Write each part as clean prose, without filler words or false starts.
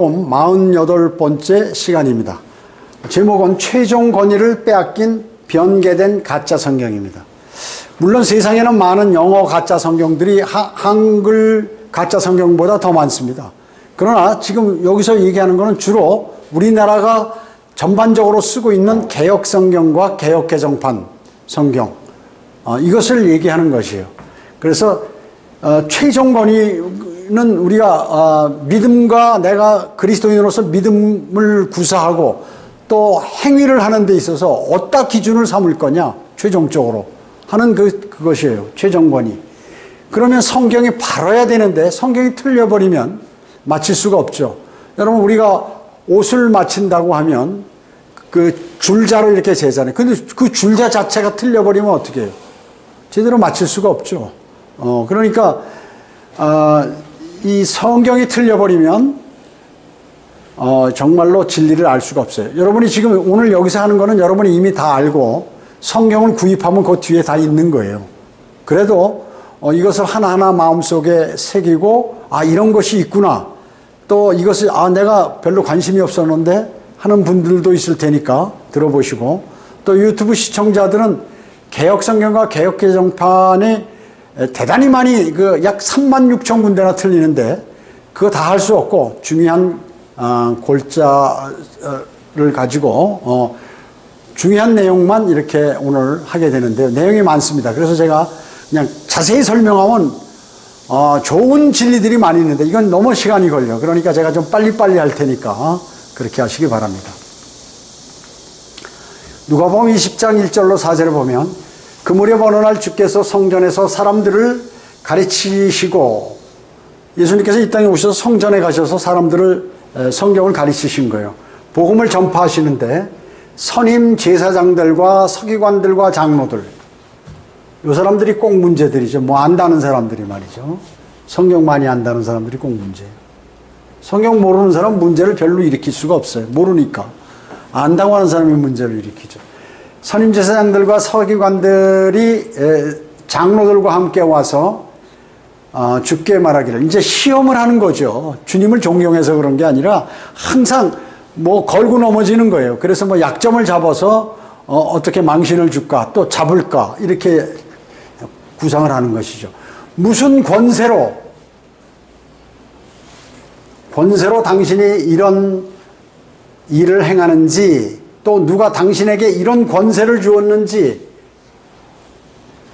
48번째 시간입니다. 제목은 최종 권위를 빼앗긴 변개된 가짜 성경입니다. 물론 세상에는 많은 영어 가짜 성경들이 한글 가짜 성경보다 더 많습니다. 그러나 지금 여기서 얘기하는 것은 주로 우리나라가 전반적으로 쓰고 있는 개역 성경과 개역 개정판 성경, 이것을 얘기하는 것이에요. 그래서 최종 권위는 우리가 믿음과 내가 그리스도인으로서 믿음을 구사하고 또 행위를 하는 데 있어서 어디다 기준을 삼을 거냐, 최종적으로 하는 그것이에요. 최종 권위. 그러면 성경이 바라야 되는데 성경이 틀려버리면 맞힐 수가 없죠. 여러분, 우리가 옷을 맞춘다고 하면 그 줄자를 이렇게 재잖아요. 근데 그 줄자 자체가 틀려버리면 어떻게 해요? 제대로 맞출 수가 없죠. 그러니까 이 성경이 틀려버리면 정말로 진리를 알 수가 없어요. 여러분이 지금 오늘 여기서 하는 거는 여러분이 이미 다 알고 성경을 구입하면 그 뒤에 다 있는 거예요. 그래도 이것을 하나하나 마음속에 새기고 이런 것이 있구나, 또 이것을 내가 별로 관심이 없었는데 하는 분들도 있을 테니까 들어보시고, 또 유튜브 시청자들은 개역성경과 개역개정판에 대단히 많이 약 36,000군데나 틀리는데 그거 다 할 수 없고 중요한 골자를 가지고 중요한 내용만 이렇게 오늘 하게 되는데요. 내용이 많습니다. 그래서 제가 그냥 자세히 설명하면 좋은 진리들이 많이 있는데 이건 너무 시간이 걸려. 그러니까 제가 좀 빨리빨리 할 테니까 그렇게 하시기 바랍니다. 누가복음 20장 1절로 4절에 보면, 그 무렵 어느 날 주께서 성전에서 사람들을 가르치시고, 예수님께서 이 땅에 오셔서 성전에 가셔서 사람들을 성경을 가르치신 거예요. 복음을 전파하시는데 선임 제사장들과 서기관들과 장로들, 이 사람들이 꼭 문제들이죠. 안다는 사람들이 말이죠. 성경 많이 안다는 사람들이 꼭 문제예요. 성경 모르는 사람은 문제를 별로 일으킬 수가 없어요. 모르니까. 안다고 하는 사람이 문제를 일으키죠. 선임 제사장들과 서기관들이 장로들과 함께 와서 주께 말하기를, 이제 시험을 하는 거죠. 주님을 존경해서 그런 게 아니라 항상 걸고 넘어지는 거예요. 그래서 약점을 잡아서 어떻게 망신을 줄까, 또 잡을까, 이렇게 구상을 하는 것이죠. 무슨 권세로 당신이 이런 일을 행하는지, 또 누가 당신에게 이런 권세를 주었는지,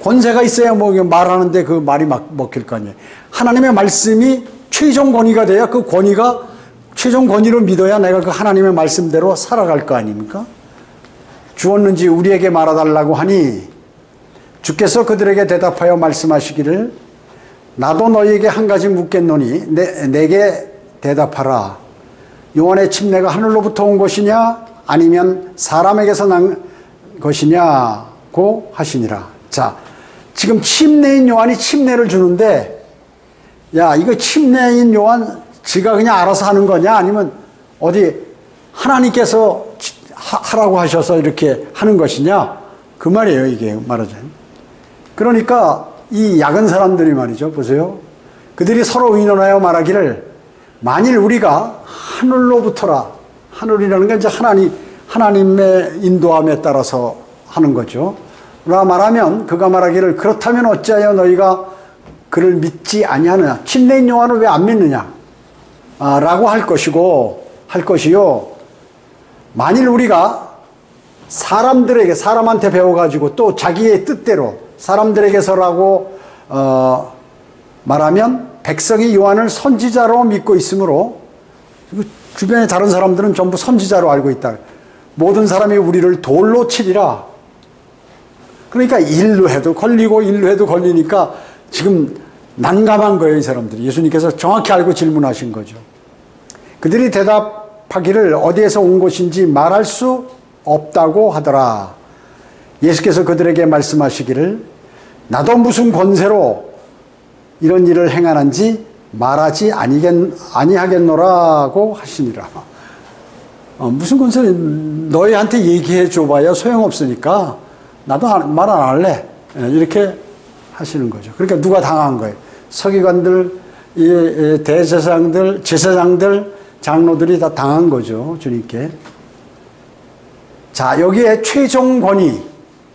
권세가 있어야 말하는데 그 말이 먹힐 거 아니에요. 하나님의 말씀이 최종 권위가 돼야 그 권위가 최종 권위로 믿어야 내가 그 하나님의 말씀대로 살아갈 거 아닙니까? 주었는지 우리에게 말해달라고 하니 주께서 그들에게 대답하여 말씀하시기를, 나도 너희에게 한 가지 묻겠노니 내게 대답하라. 요한의 침례가 하늘로부터 온 것이냐 아니면 사람에게서 난 것이냐고 하시니라. 자, 지금 침례인 요한이 침례를 주는데, 이거 침례인 요한 지가 그냥 알아서 하는 거냐, 아니면 어디 하나님께서 하라고 하셔서 이렇게 하는 것이냐, 그 말이에요. 이게 말하자면. 그러니까 이 야근 사람들이 말이죠, 보세요. 그들이 서로 의논하여 말하기를, 만일 우리가 하늘로부터라, 하늘이라는 게 이제 하나님의 인도함에 따라서 하는 거죠. 라 말하면, 그가 말하기를, 그렇다면 어찌하여 너희가 그를 믿지 아니하느냐, 침례인 요한을 왜 안 믿느냐, 라고 할 것이요. 만일 우리가 사람한테 배워가지고 또 자기의 뜻대로 사람들에게서라고 말하면, 백성이 요한을 선지자로 믿고 있으므로, 주변의 다른 사람들은 전부 선지자로 알고 있다. 모든 사람이 우리를 돌로 치리라. 그러니까 일로 해도 걸리고 일로 해도 걸리니까 지금 난감한 거예요, 이 사람들이. 예수님께서 정확히 알고 질문하신 거죠. 그들이 대답하기를 어디에서 온 것인지 말할 수 없다고 하더라. 예수께서 그들에게 말씀하시기를, 나도 무슨 권세로 이런 일을 행하는지 말하지 아니하겠노라고 하시니라. 무슨 권세를 너희한테 얘기해 줘봐야 소용없으니까 나도 말 안 할래, 이렇게 하시는 거죠. 그러니까 누가 당한 거예요? 서기관들, 대제사장들, 제사장들, 장로들이 다 당한 거죠, 주님께. 자, 여기에 최종 권위,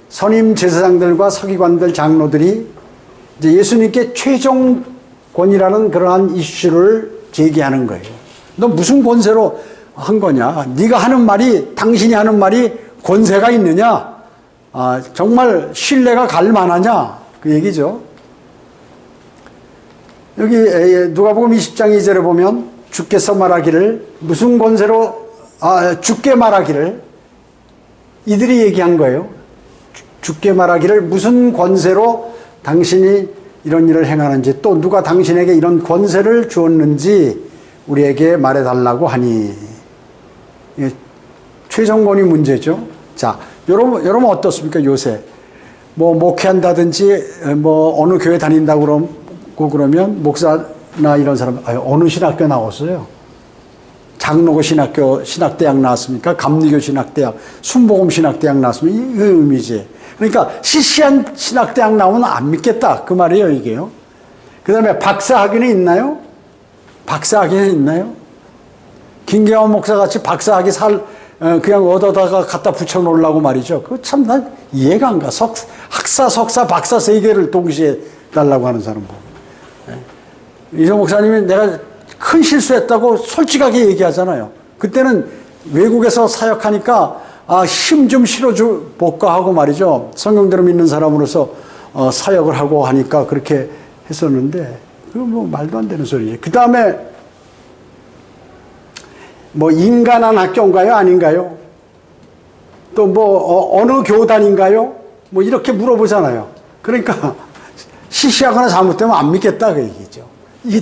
선임 제사장들과 서기관들, 장로들이 이제 예수님께 최종 권위라는 그러한 이슈를 제기하는 거예요. 너 무슨 권세로 한 거냐? 네가 하는 말이, 당신이 하는 말이 권세가 있느냐? 아, 정말 신뢰가 갈 만하냐? 그 얘기죠. 여기 누가복음 20장 2절에 보면 주께서 말하기를 무슨 권세로 주께 말하기를 이들이 얘기한 거예요. 주께 말하기를 무슨 권세로 당신이 이런 일을 행하는지 또 누가 당신에게 이런 권세를 주었는지 우리에게 말해달라고 하니. 최종권이 문제죠. 자, 여러분 어떻습니까? 요새 뭐 목회한다든지 뭐 어느 교회 다닌다고 그러면 목사나 이런 사람 어느 신학교 나왔어요? 장로고 신학대학 나왔습니까? 감리교 신학대학, 순복음 신학대학 나왔으면 이 의미지. 그러니까 시시한 신학대학 나오면 안 믿겠다 그 말이에요, 이게요. 그 다음에 박사학위는 있나요? 박사학위는 있나요? 김경환 목사같이 박사학위 그냥 얻어다가 갖다 붙여놓으려고 말이죠. 그거 참 난 이해가 안 가. 학사, 석사, 박사 세 개를 동시에 달라고 하는 사람 보고. 이정 목사님이 내가 큰 실수했다고 솔직하게 얘기하잖아요. 그때는 외국에서 사역하니까 힘 좀 실어볼까 하고 말이죠. 성경대로 믿는 사람으로서 사역을 하고 하니까 그렇게 했었는데 그거 뭐 말도 안 되는 소리지. 그 다음에 뭐 인간한 학교인가요? 아닌가요? 또 뭐 어느 교단인가요? 뭐 이렇게 물어보잖아요. 그러니까 시시하거나 잘못되면 안 믿겠다 그 얘기죠.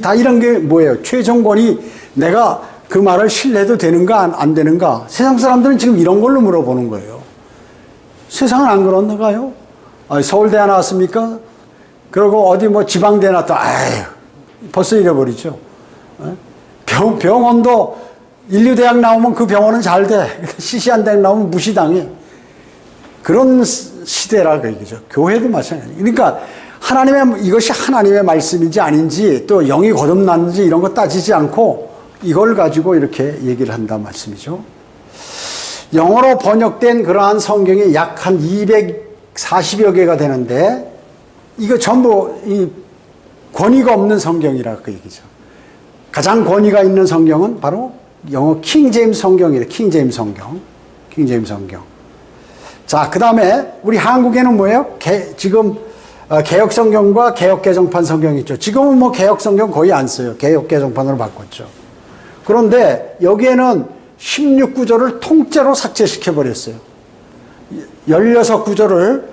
다 이런 게 뭐예요? 최종권이 내가 그 말을 신뢰해도 되는가 안 되는가? 세상 사람들은 지금 이런 걸로 물어보는 거예요. 세상은 안 그런가요? 서울대 나왔습니까? 그리고 어디 뭐 지방대 나왔다. 아유, 벌써 잃어버리죠. 병원도 인류대학 나오면 그 병원은 잘 돼. 시시한 대학 나오면 무시당해. 그런 시대라 그 얘기죠. 교회도 마찬가지. 그러니까 이것이 하나님의 말씀인지 아닌지 또 영이 거듭났는지 이런 거 따지지 않고 이걸 가지고 이렇게 얘기를 한다는 말씀이죠. 영어로 번역된 그러한 성경이 약 한 240여 개가 되는데 이거 전부 이 권위가 없는 성경이라 그 얘기죠. 가장 권위가 있는 성경은 바로 영어 킹제임스 성경이래. 킹제임스 성경. 킹제임스 성경. 자, 그 다음에 우리 한국에는 뭐예요? 지금 개혁성경과 개혁개정판 성경이 있죠. 지금은 뭐 개혁성경 거의 안 써요. 개혁개정판으로 바꿨죠. 그런데 여기에는 16구절을 통째로 삭제시켜버렸어요. 16구절을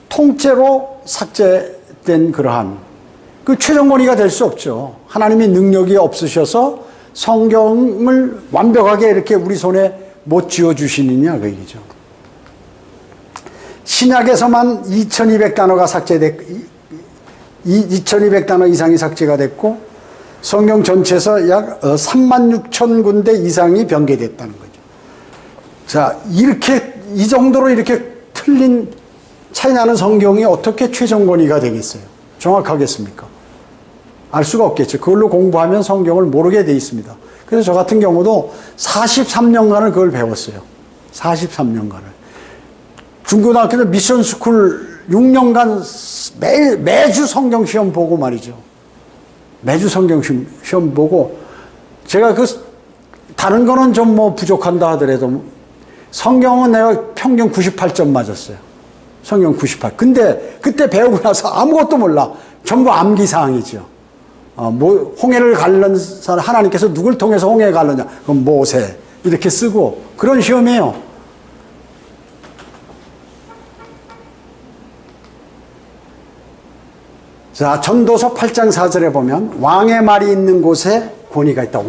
통째로 삭제된 그러한 그 최종권위가 될 수 없죠. 하나님의 능력이 없으셔서 성경을 완벽하게 이렇게 우리 손에 못 쥐어주시느냐 그 얘기죠. 신약에서만 2200단어가 삭제됐고 2200단어 이상이 삭제가 됐고 성경 전체에서 약 36,000군데 이상이 변개됐다는 거죠. 자, 이 정도로 이렇게 틀린 차이나는 성경이 어떻게 최종권위가 되겠어요? 정확하겠습니까? 알 수가 없겠죠. 그걸로 공부하면 성경을 모르게 돼 있습니다. 그래서 저 같은 경우도 43년간을 그걸 배웠어요. 43년간을. 중고등학교 때 미션 스쿨 6년간 매주 성경 시험 보고 말이죠. 매주 성경 시험 보고 제가 다른 거는 좀 뭐 부족한다 하더라도 성경은 내가 평균 98점 맞았어요. 성경 98. 근데 그때 배우고 나서 아무것도 몰라. 전부 암기사항이죠. 뭐 홍해를 갈른 사람 하나님께서 누굴 통해서 홍해에 갈르냐? 그럼 모세 이렇게 쓰고 그런 시험이에요. 자, 전도서 8장 4절에 보면 왕의 말이 있는 곳에 권위가 있다.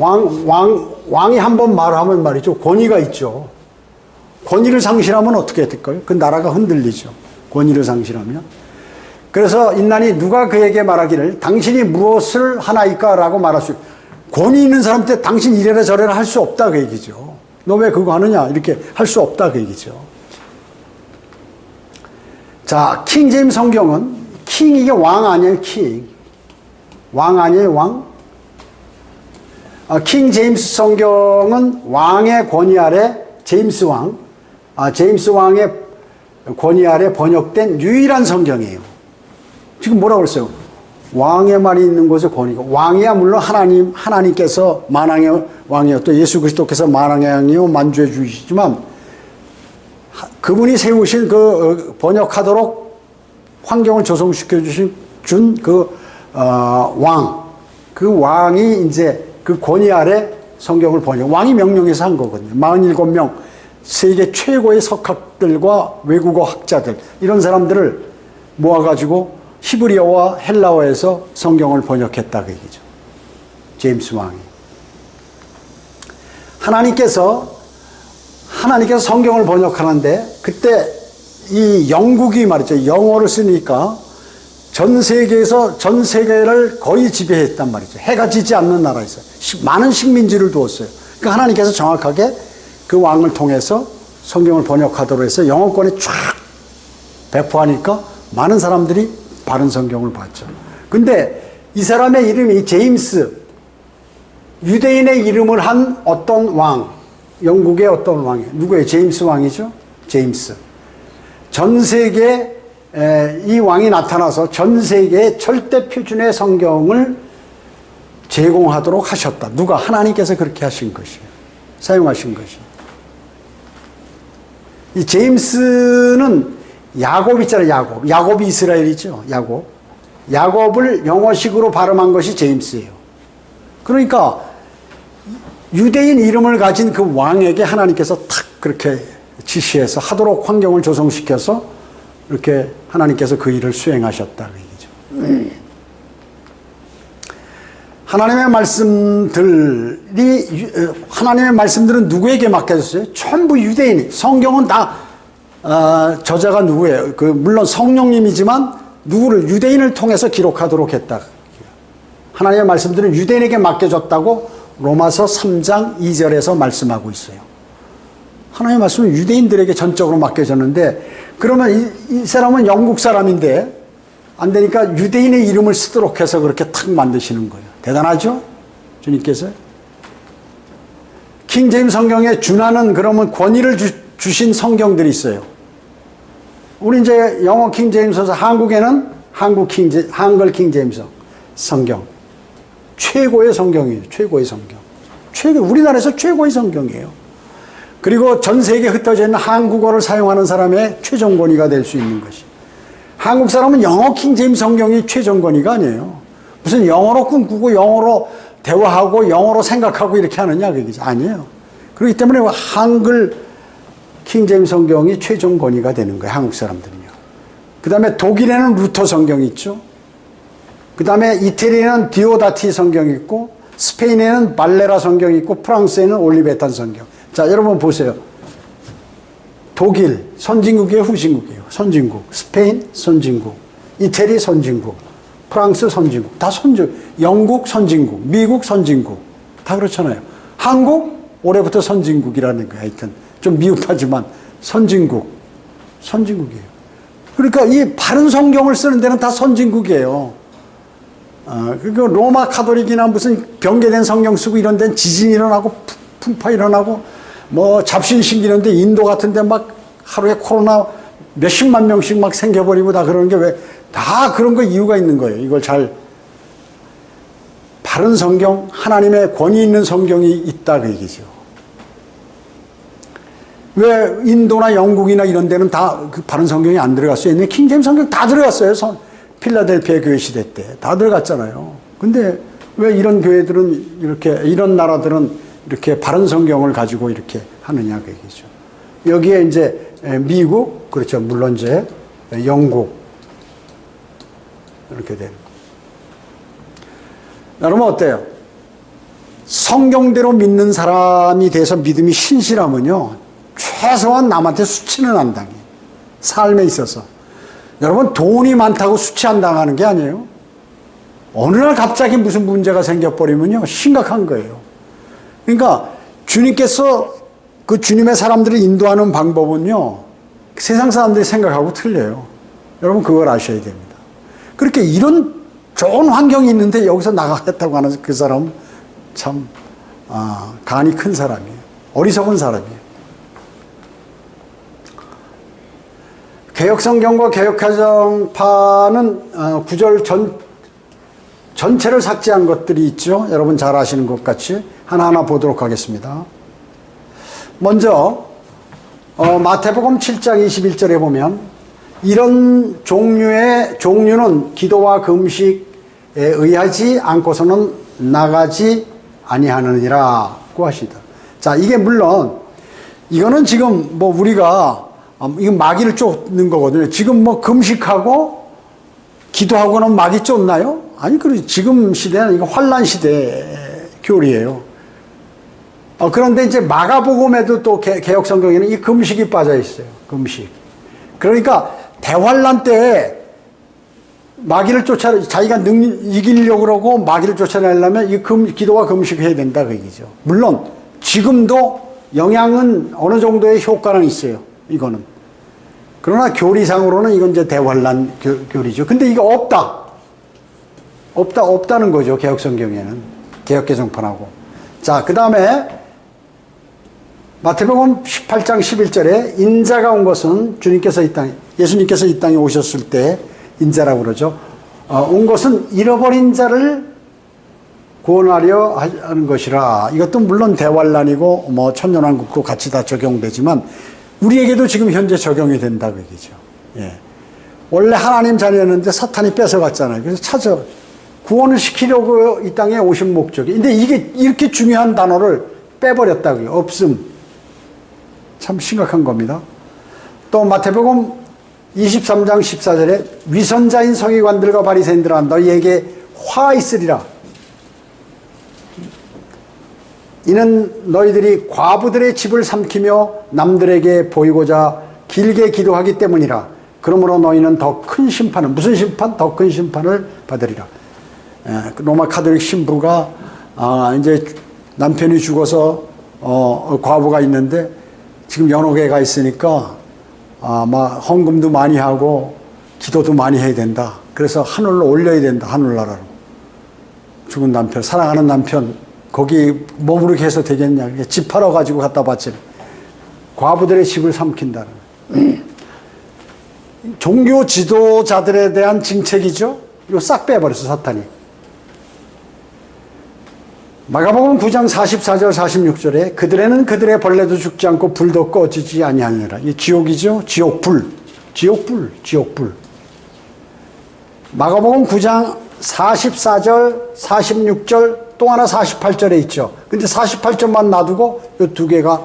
왕이 한번 말하면 말이죠. 권위가 있죠. 권위를 상실하면 어떻게 될까요? 그 나라가 흔들리죠. 권위를 상실하면. 그래서 인난이 누가 그에게 말하기를 당신이 무엇을 하나이까? 라고 말할 수 있어요. 권위 있는 사람한테 당신 이래라 저래라 할 수 없다 그 얘기죠. 너 왜 그거 하느냐? 이렇게 할 수 없다 그 얘기죠. 자, 킹제임스 성경은 킹 이게 왕 아니에요, 킹. 왕 아니에요, 왕? 킹 제임스 성경은 왕의 권위 아래 제임스 왕의 권위 아래 번역된 유일한 성경이에요. 지금 뭐라고 그랬어요? 왕의 말이 있는 곳에 권위가. 왕이야 물론 하나님께서 만왕의 왕이요 또 예수 그리스도께서 만왕의 왕이요 만주해 주시지만 그분이 세우신 그 번역하도록 환경을 조성시켜 준 그 왕이 이제 그 권위 아래 성경을 번역. 왕이 명령해서 한 거거든요. 47명 세계 최고의 석학들과 외국어 학자들 이런 사람들을 모아가지고 히브리어와 헬라어에서 성경을 번역했다 그 얘기죠. 제임스 왕이. 하나님께서 성경을 번역하는데 그때 이 영국이 말이죠. 영어를 쓰니까 전 세계를 거의 지배했단 말이죠. 해가 지지 않는 나라에서 많은 식민지를 두었어요. 그러니까 하나님께서 정확하게 그 왕을 통해서 성경을 번역하도록 해서 영어권에 쫙 배포하니까 많은 사람들이 바른 성경을 봤죠. 근데 이 사람의 이름이 제임스, 유대인의 이름을 한 어떤 왕, 영국의 어떤 왕이에요. 누구예요? 제임스 왕이죠? 제임스. 전 세계에 이 왕이 나타나서 전 세계의 절대 표준의 성경을 제공하도록 하셨다. 누가? 하나님께서 그렇게 하신 것이에요. 사용하신 것이에요. 이 제임스는 야곱 있잖아요. 야곱이 이스라엘이죠. 야곱을 영어식으로 발음한 것이 제임스예요. 그러니까 유대인 이름을 가진 그 왕에게 하나님께서 탁 그렇게 지시해서 하도록 환경을 조성시켜서 이렇게 하나님께서 그 일을 수행하셨다 그 얘기죠. 하나님의 말씀들은 누구에게 맡겨졌어요? 전부 유대인이. 성경은 다 저자가 누구예요? 물론 성령님이지만 누구를 유대인을 통해서 기록하도록 했다. 하나님의 말씀들은 유대인에게 맡겨졌다고 로마서 3장 2절에서 말씀하고 있어요. 하나님의 말씀은 유대인들에게 전적으로 맡겨졌는데 그러면 이 사람은 영국 사람인데 안 되니까 유대인의 이름을 쓰도록 해서 그렇게 탁 만드시는 거예요. 대단하죠? 주님께서. 킹 제임스 성경에 준하는 그러면 권위를 주신 성경들이 있어요. 우리 이제 영어 킹 제임스에서 한국에는 한글 킹 제임스 성경. 최고의 성경이에요. 최고의 성경. 우리나라에서 최고의 성경이에요. 그리고 전 세계에 흩어져 있는 한국어를 사용하는 사람의 최종 권위가 될 수 있는 것이. 한국 사람은 영어 킹 제임스 성경이 최종 권위가 아니에요. 무슨 영어로 꿈꾸고 영어로 대화하고 영어로 생각하고 이렇게 하느냐 그 얘기죠. 아니에요. 그렇기 때문에 한글 킹 제임스 성경이 최종 권위가 되는 거예요. 한국 사람들은요. 그 다음에 독일에는 루터 성경이 있죠. 그 다음에 이태리에는 디오다티 성경이 있고 스페인에는 발레라 성경이 있고 프랑스에는 올리베탄 성경. 자, 여러분 보세요. 독일 선진국이에요, 후진국이에요? 선진국. 스페인 선진국. 이태리 선진국. 프랑스 선진국. 다 선진국. 영국 선진국. 미국 선진국. 다 그렇잖아요. 한국 올해부터 선진국이라는 거예요. 하여튼 좀 미흡하지만 선진국이에요. 그러니까 이 바른 성경을 쓰는 데는 다 선진국이에요. 그리고 로마 카톨릭이나 무슨 변개된 성경 쓰고 이런 데는 지진 일어나고 풍파 일어나고 뭐 잡신 신기는데 인도 같은 데 막 하루에 코로나 몇십만 명씩 막 생겨버리고 다 그러는 게 왜 다 그런 거 이유가 있는 거예요. 이걸 잘 바른 성경, 하나님의 권위 있는 성경이 있다 그 얘기죠. 왜 인도나 영국이나 이런 데는 다 그 바른 성경이 안 들어갔어요? 옛날에 킹제임스 성경 다 들어갔어요. 필라델피아 교회 시대 때 다 들어갔잖아요. 근데 왜 이런 교회들은 이런 나라들은 이렇게 바른 성경을 가지고 이렇게 하느냐 그 얘기죠. 여기에 이제 미국, 그렇죠. 물론 이제 영국 이렇게 되는. 여러분 어때요? 성경대로 믿는 사람이 돼서 믿음이 신실하면요, 최소한 남한테 수치는 안 당해요. 삶에 있어서. 여러분 돈이 많다고 수치 안 당하는 게 아니에요. 어느 날 갑자기 무슨 문제가 생겨버리면요 심각한 거예요. 그러니까 주님께서 그 주님의 사람들을 인도하는 방법은요 세상 사람들이 생각하고 틀려요. 여러분 그걸 아셔야 됩니다. 그렇게 이런 좋은 환경이 있는데 여기서 나가겠다고 하는 그 사람은 참 간이 큰 사람이에요. 어리석은 사람이에요. 개혁성경과 개혁개정파는 구절 전체를 삭제한 것들이 있죠. 여러분 잘 아시는 것 같이 하나하나 보도록 하겠습니다. 먼저 마태복음 7장 21절에 보면 이런 종류는 기도와 금식에 의하지 않고서는 나가지 아니하느니라고 하시다. 자, 이게 물론 이거는 지금 뭐 우리가 이건 마귀를 쫓는 거거든요. 지금 뭐 금식하고 기도하고는 마귀 쫓나요? 아니, 지금 시대는 이거 환란 시대 교리예요. 그런데 이제 마가복음에도 또 개혁 성경에는 이 금식이 빠져 있어요. 금식. 그러니까 대환란 때에 마귀를 자기가 이기려고 그러고 마귀를 쫓아내려면 이 기도와 금식해야 된다 그 얘기죠. 물론 지금도 영향은 어느 정도의 효과는 있어요. 이거는. 그러나 교리상으로는 이건 이제 대환란 교리죠. 근데 이게 없다는 거죠. 개혁 성경에는. 개혁개정판하고. 자, 그 다음에 마태복음 18장 11절에 인자가 온 것은 예수님께서 이 땅에 오셨을 때 인자라고 그러죠. 온 것은 잃어버린 자를 구원하려 하는 것이라. 이것도 물론 대환란이고 뭐 천년왕국도 같이 다 적용되지만 우리에게도 지금 현재 적용이 된다고 얘기죠. 예. 원래 하나님 자녀였는데 사탄이 뺏어갔잖아요. 그래서 구원을 시키려고 이 땅에 오신 목적이. 근데 이게 이렇게 중요한 단어를 빼버렸다고요. 없음. 참 심각한 겁니다. 또 마태복음 23장 14절에 위선자인 서기관들과 바리새인들아 너희에게 화 있으리라. 이는 너희들이 과부들의 집을 삼키며 남들에게 보이고자 길게 기도하기 때문이라. 그러므로 너희는 더 큰 심판을, 무슨 심판? 더 큰 심판을 받으리라. 로마 카톨릭 신부가 이제 남편이 죽어서 과부가 있는데 지금 연옥에가 있으니까 막 헌금도 많이 하고 기도도 많이 해야 된다. 그래서 하늘로 올려야 된다. 하늘나라로. 죽은 남편, 사랑하는 남편 거기 머무르게 해서 되겠냐. 집 팔아가지고 갖다 바치는. 과부들의 집을 삼킨다는. 종교 지도자들에 대한 징책이죠. 이거 싹 빼버렸어, 사탄이. 마가복음 9장 44절 46절에 그들에는 그들의 벌레도 죽지 않고 불도 꺼지지 아니하니라. 이 지옥이죠. 지옥불. 마가복음 9장 44절 46절 또 하나 48절에 있죠. 근데 48절만 놔두고 이 두 개가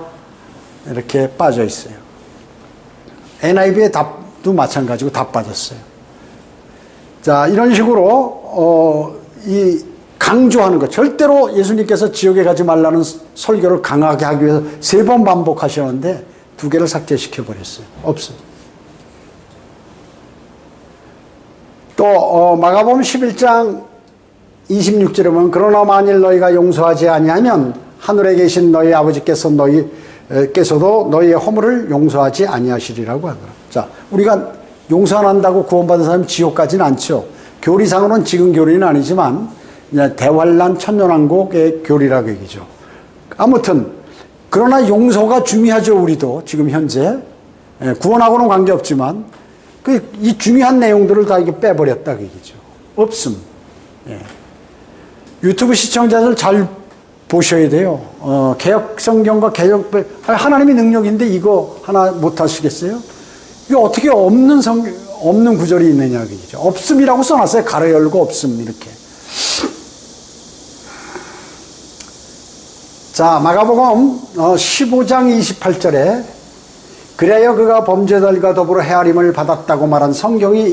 이렇게 빠져 있어요. NIV의 답도 마찬가지고 다 빠졌어요. 자, 이런 식으로 이 강조하는 것. 절대로 예수님께서 지옥에 가지 말라는 설교를 강하게 하기 위해서 3번 반복하셨는데 2개를 삭제시켜 버렸어요. 없어요. 또 마가복음 11장 26절에 보면 그러나 만일 너희가 용서하지 아니하면 하늘에 계신 너희 아버지께서도 너희의 허물을 용서하지 아니하시리라고 하더라. 자, 우리가 용서 안 한다고 구원받은 사람이 지옥 가지는 않죠. 교리상으로는 지금 교리는 아니지만 대환란 천년왕국의 교리라고 얘기죠. 아무튼 그러나 용서가 중요하죠. 우리도 지금 현재 구원하고는 관계없지만 이 중요한 내용들을 다 이게 빼버렸다 그 얘기죠. 없음. 유튜브 시청자들 잘 보셔야 돼요. 개혁 성경과 하나님의 능력인데 이거 하나 못 하시겠어요? 이게 어떻게 없는 구절이 있느냐 그 얘기죠. 없음이라고 써놨어요. 가로 열고 없음 이렇게. 자, 마가복음 15장 28절에 그래야 그가 범죄자들과 더불어 헤아림을 받았다고 말한 성경이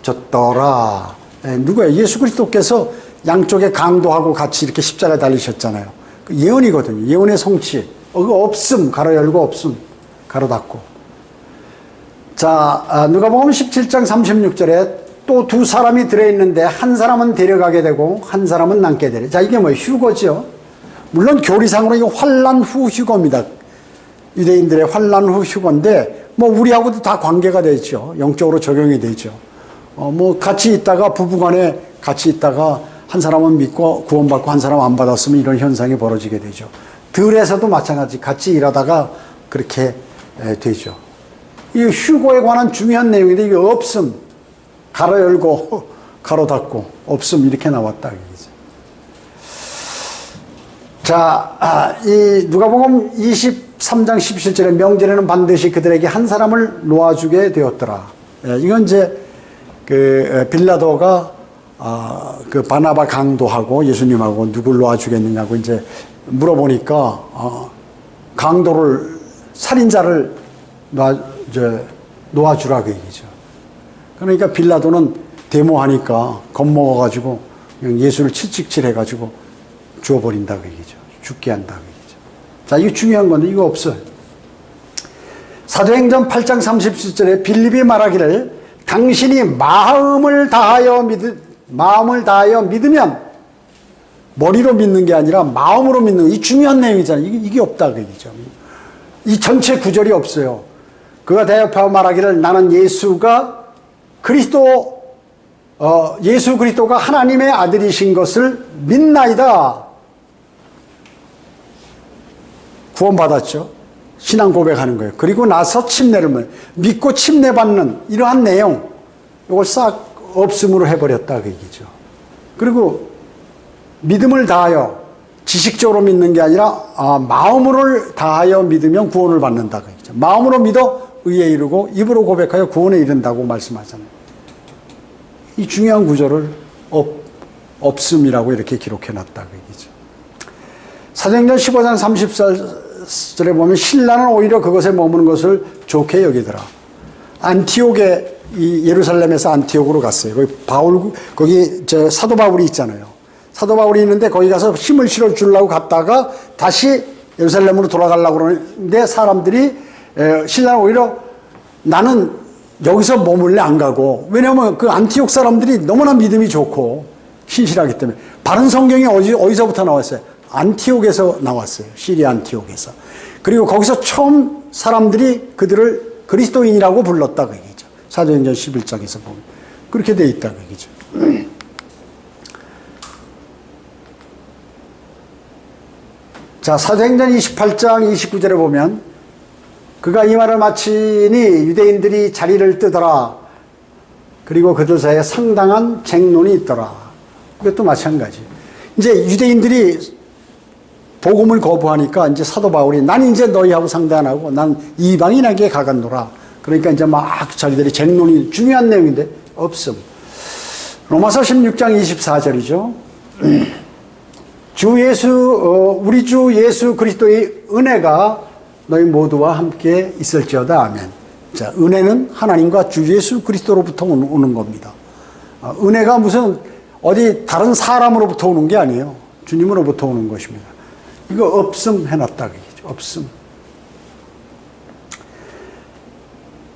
이루어졌더라. 누구예요? 예수 그리스도께서 양쪽에 강도하고 같이 이렇게 십자가에 달리셨잖아요. 예언이거든요. 예언의 성취. 없음, 가로 열고 없음, 가로 닫고. 자, 누가복음 17장 36절에 또 2 사람이 들어있는데 한 사람은 데려가게 되고 한 사람은 남게 되래. 자, 이게 뭐예요? 휴거죠. 물론 교리상으로 이거 환란 후 휴거입니다. 유대인들의 환란 후 휴거인데 뭐 우리하고도 다 관계가 되죠. 영적으로 적용이 되죠. 뭐 같이 있다가 부부간에 같이 있다가 한 사람은 믿고 구원받고 한 사람은 안 받았으면 이런 현상이 벌어지게 되죠. 들에서도 마찬가지 같이 일하다가 그렇게 되죠. 이 휴거에 관한 중요한 내용인데 이게 없음, 가로 열고 가로 닫고 없음 이렇게 나왔다 얘기죠. 자, 이 누가복음 23장 17절에 명절에는 반드시 그들에게 한 사람을 놓아주게 되었더라. 이건 이제 그 빌라도가 그 바나바 강도하고 예수님하고 누굴 놓아주겠느냐고 이제 물어보니까 강도를 살인자를 놓아주라 그 얘기죠. 그러니까 빌라도는 데모하니까 겁먹어가지고 그냥 예수를 칠칙칠해가지고 죽어버린다 그 얘기죠. 죽게 한다 그 얘기죠. 자, 이거 중요한 건데 이거 없어요. 사도행전 8장 37절에 빌립이 말하기를 당신이 마음을 다하여 믿으면 머리로 믿는 게 아니라 마음으로 믿는 이 중요한 내용이잖아요. 이게 없다 그 얘기죠. 이 전체 구절이 없어요. 그가 대답하여 말하기를 나는 예수 그리스도가 하나님의 아들이신 것을 믿나이다. 구원받았죠. 신앙 고백하는 거예요. 그리고 나서 침례를 믿고 침례받는 이러한 내용 이걸 싹 없음으로 해버렸다 그 얘기죠. 그리고 믿음을 다하여 지식적으로 믿는 게 아니라 마음으로 다하여 믿으면 구원을 받는다 그 얘기죠. 마음으로 믿어 의에 이르고 입으로 고백하여 구원에 이른다고 말씀하잖아요. 이 중요한 구절을 없음이라고 이렇게 기록해놨다 그 얘기죠. 사도행전 15장 34절에 보면 신라는 오히려 그것에 머무는 것을 좋게 여기더라. 안티옥에 예루살렘에서 안티옥으로 갔어요. 거기 사도 바울이 있잖아요. 사도 바울이 있는데 거기 가서 힘을 실어 주려고 갔다가 다시 예루살렘으로 돌아가려고 그러는데 사람들이 신라는 오히려 나는 여기서 머물래 안 가고 왜냐하면 그 안티옥 사람들이 너무나 믿음이 좋고 신실하기 때문에 바른 성경이 어디서부터 나왔어요? 안티옥에서 나왔어요. 시리아 안티옥에서. 그리고 거기서 처음 사람들이 그들을 그리스도인이라고 불렀다 그 얘기죠. 사도행전 11장에서 보면 그렇게 돼 있다 그 얘기죠. 자, 사도행전 28장 29절에 보면 그가 이 말을 마치니 유대인들이 자리를 뜨더라. 그리고 그들 사이에 상당한 쟁론이 있더라. 이것도 마찬가지. 이제 유대인들이 복음을 거부하니까 이제 사도 바울이 난 이제 너희하고 상대 안 하고 난 이방인에게 가간노라. 그러니까 이제 막 자기들이 쟁론이 중요한 내용인데 없음. 로마서 16장 24절이죠. 우리 주 예수 그리스도의 은혜가 너희 모두와 함께 있을지어다. 아멘. 자, 은혜는 하나님과 주 예수 그리스도로부터 오는 겁니다. 은혜가 무슨 어디 다른 사람으로부터 오는 게 아니에요. 주님으로부터 오는 것입니다. 이거 없음 해놨다. 없음.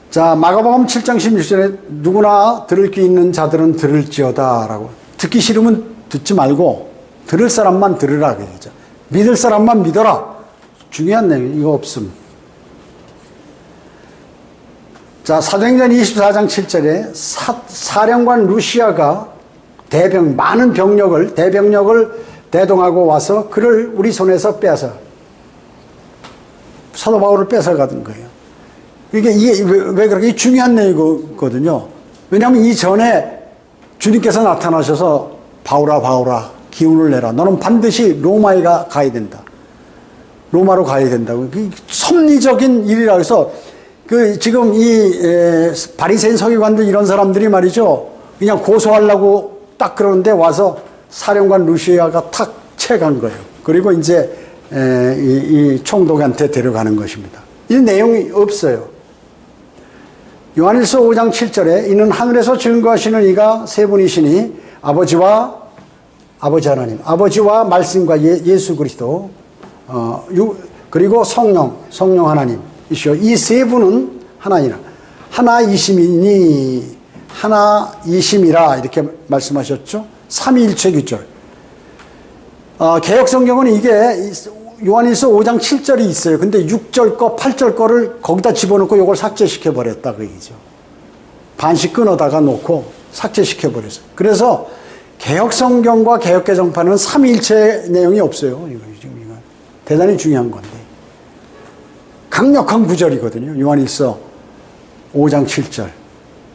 자, 마가복음 7장 16절에 누구나 들을 귀 있는 자들은 들을지어다 라고. 듣기 싫으면 듣지 말고 들을 사람만 들으라 그러죠. 믿을 사람만 믿어라. 중요한 내용 이거 없음. 자, 사도행전 24장 7절에 사령관 루시아가 많은 대병력을 대동하고 와서 그를 우리 손에서 빼앗아 사도 바울을 뺏어가던 거예요. 이게 왜 그렇게 중요한 내용이거든요. 왜냐하면 이전에 주님께서 나타나셔서 바울아 기운을 내라. 너는 반드시 로마에 가야 된다. 로마로 가야 된다고. 섭리적인 일이라 해서 지금 바리새인 서기관들 이런 사람들이 말이죠. 그냥 고소하려고 딱 그러는데 와서 사령관 루시아가 탁 채간 거예요. 그리고 이제 이 총독한테 데려가는 것입니다. 이 내용이 없어요. 요한일서 5장 7절에 이는 하늘에서 증거하시는 이가 세 분이시니 아버지 하나님, 아버지와 말씀과 예수 그리스도 그리고 성령 하나님이시오. 이 세 분은 하나이라. 하나이심이라 이렇게 말씀하셨죠. 삼위일체 규절. 개혁성경은 이게 요한일서 5장 7절이 있어요. 근데 6절 거, 8절 거를 거기다 집어넣고 이걸 삭제시켜 버렸다 그 얘기죠. 반씩 끊어다가 놓고 삭제시켜 버렸어요. 그래서 개혁성경과 개혁개정판은 삼위일체 내용이 없어요. 이거 대단히 중요한 건데. 강력한 구절이거든요. 요한일서 5장 7절.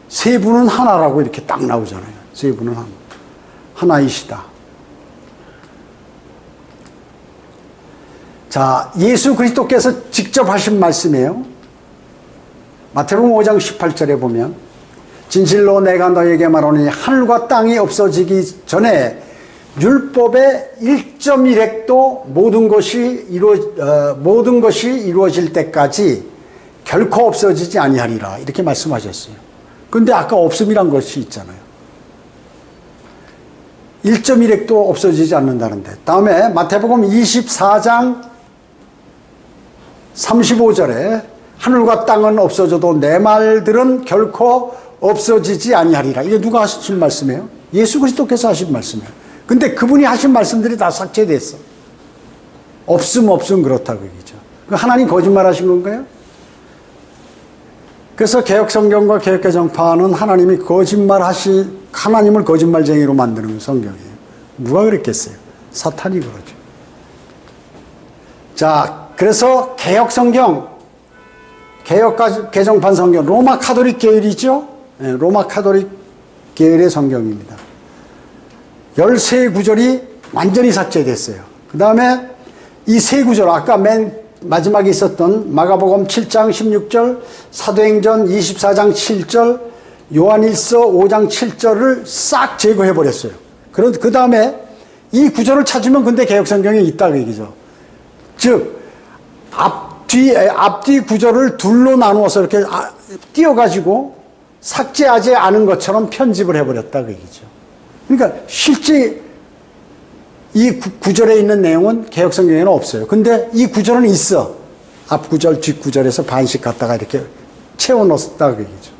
세 분은 하나라고 이렇게 딱 나오잖아요. 세 분은 하나이시다. 자, 예수 그리스도께서 직접 하신 말씀이에요. 마태복음 5장 18절에 보면 진실로 내가 너에게 말하노니 하늘과 땅이 없어지기 전에 율법의 1.1획도 모든 것이 이루어질 때까지 결코 없어지지 아니하리라 이렇게 말씀하셨어요. 그런데 아까 없음이란 것이 있잖아요. 1.1획도 없어지지 않는다는데. 다음에 마태복음 24장 35절에 하늘과 땅은 없어져도 내 말들은 결코 없어지지 아니하리라. 이게 누가 하신 말씀이에요? 예수 그리스도께서 하신 말씀이에요. 근데 그분이 하신 말씀들이 다 삭제됐어. 없음 그렇다고 얘기죠. 하나님 거짓말 하신 건가요? 그래서 개혁성경과 개혁개정판은 하나님을 거짓말쟁이로 만드는 성경이에요. 누가 그랬겠어요? 사탄이 그러죠. 자, 그래서 개혁성경, 개혁개정판 성경, 로마 카톨릭 계열이죠? 네, 로마 카톨릭 계열의 성경입니다. 13구절이 완전히 삭제됐어요. 그 다음에 이 세 구절, 아까 맨 마지막에 있었던 마가복음 7장 16절, 사도행전 24장 7절, 요한일서 5장 7절을 싹 제거해버렸어요. 그 다음에 이 구절을 찾으면 근데 개혁성경에 있다고 얘기죠. 즉, 앞뒤 구절을 둘로 나누어서 이렇게 띄어가지고 삭제하지 않은 것처럼 편집을 해버렸다 그 얘기죠. 그러니까 실제 이 구절에 있는 내용은 개혁성경에는 없어요. 근데 이 구절은 있어. 앞구절, 뒷구절에서 반씩 갖다가 이렇게 채워넣었다 그 얘기죠.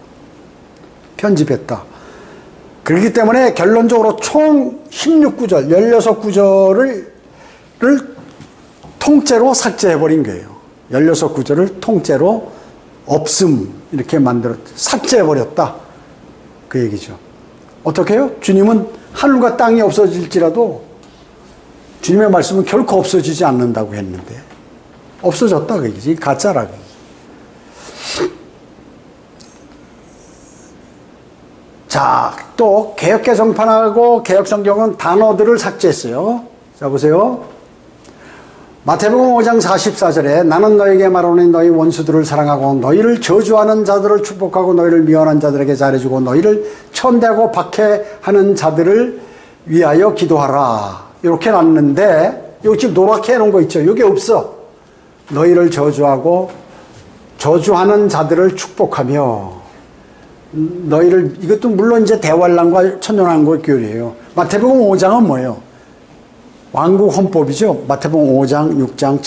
편집했다. 그렇기 때문에 결론적으로 총 16구절, 16구절을 통째로 삭제해버린 거예요. 16구절을 통째로 없음 이렇게 삭제해버렸다 그 얘기죠. 어떻게 해요? 주님은 하늘과 땅이 없어질지라도 주님의 말씀은 결코 없어지지 않는다고 했는데 없어졌다 그 얘기지. 가짜라고. 자, 또 개혁개정판하고 개혁성경은 단어들을 삭제했어요. 자, 보세요. 마태복음 5장 44절에 나는 너에게 말하노니 너희 원수들을 사랑하고 너희를 저주하는 자들을 축복하고 너희를 미워하는 자들에게 잘해주고 너희를 천대하고 박해하는 자들을 위하여 기도하라. 이렇게 놨는데 여기 지금 노랗게 해놓은 거 있죠. 여기 없어. 너희를 저주하는 자들을 축복하며 너희를, 이것도 물론 이제 대환란과 천년왕국의 교리예요. 마태복음 5장은 뭐예요? 왕국 헌법이죠. 마태복음 5장, 6장,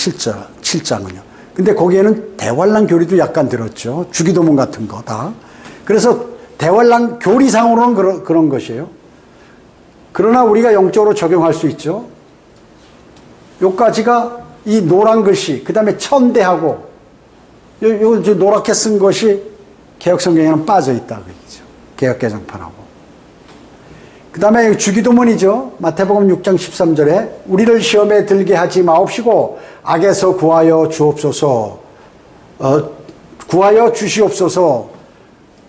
7장은요. 근데 거기에는 대환란 교리도 약간 들었죠. 주기도문 같은 거 다. 그래서 대환란 교리상으로는 그런 것이에요. 그러나 우리가 영적으로 적용할 수 있죠. 요까지가 이 노란 글씨, 그 다음에 천대하고, 요 노랗게 쓴 것이 개혁성경에는 빠져 있다. 그 얘기죠. 개혁개정판하고. 그 다음에 주기도문이죠. 마태복음 6장 13절에 우리를 시험에 들게 하지 마옵시고 악에서 구하여 주시옵소서.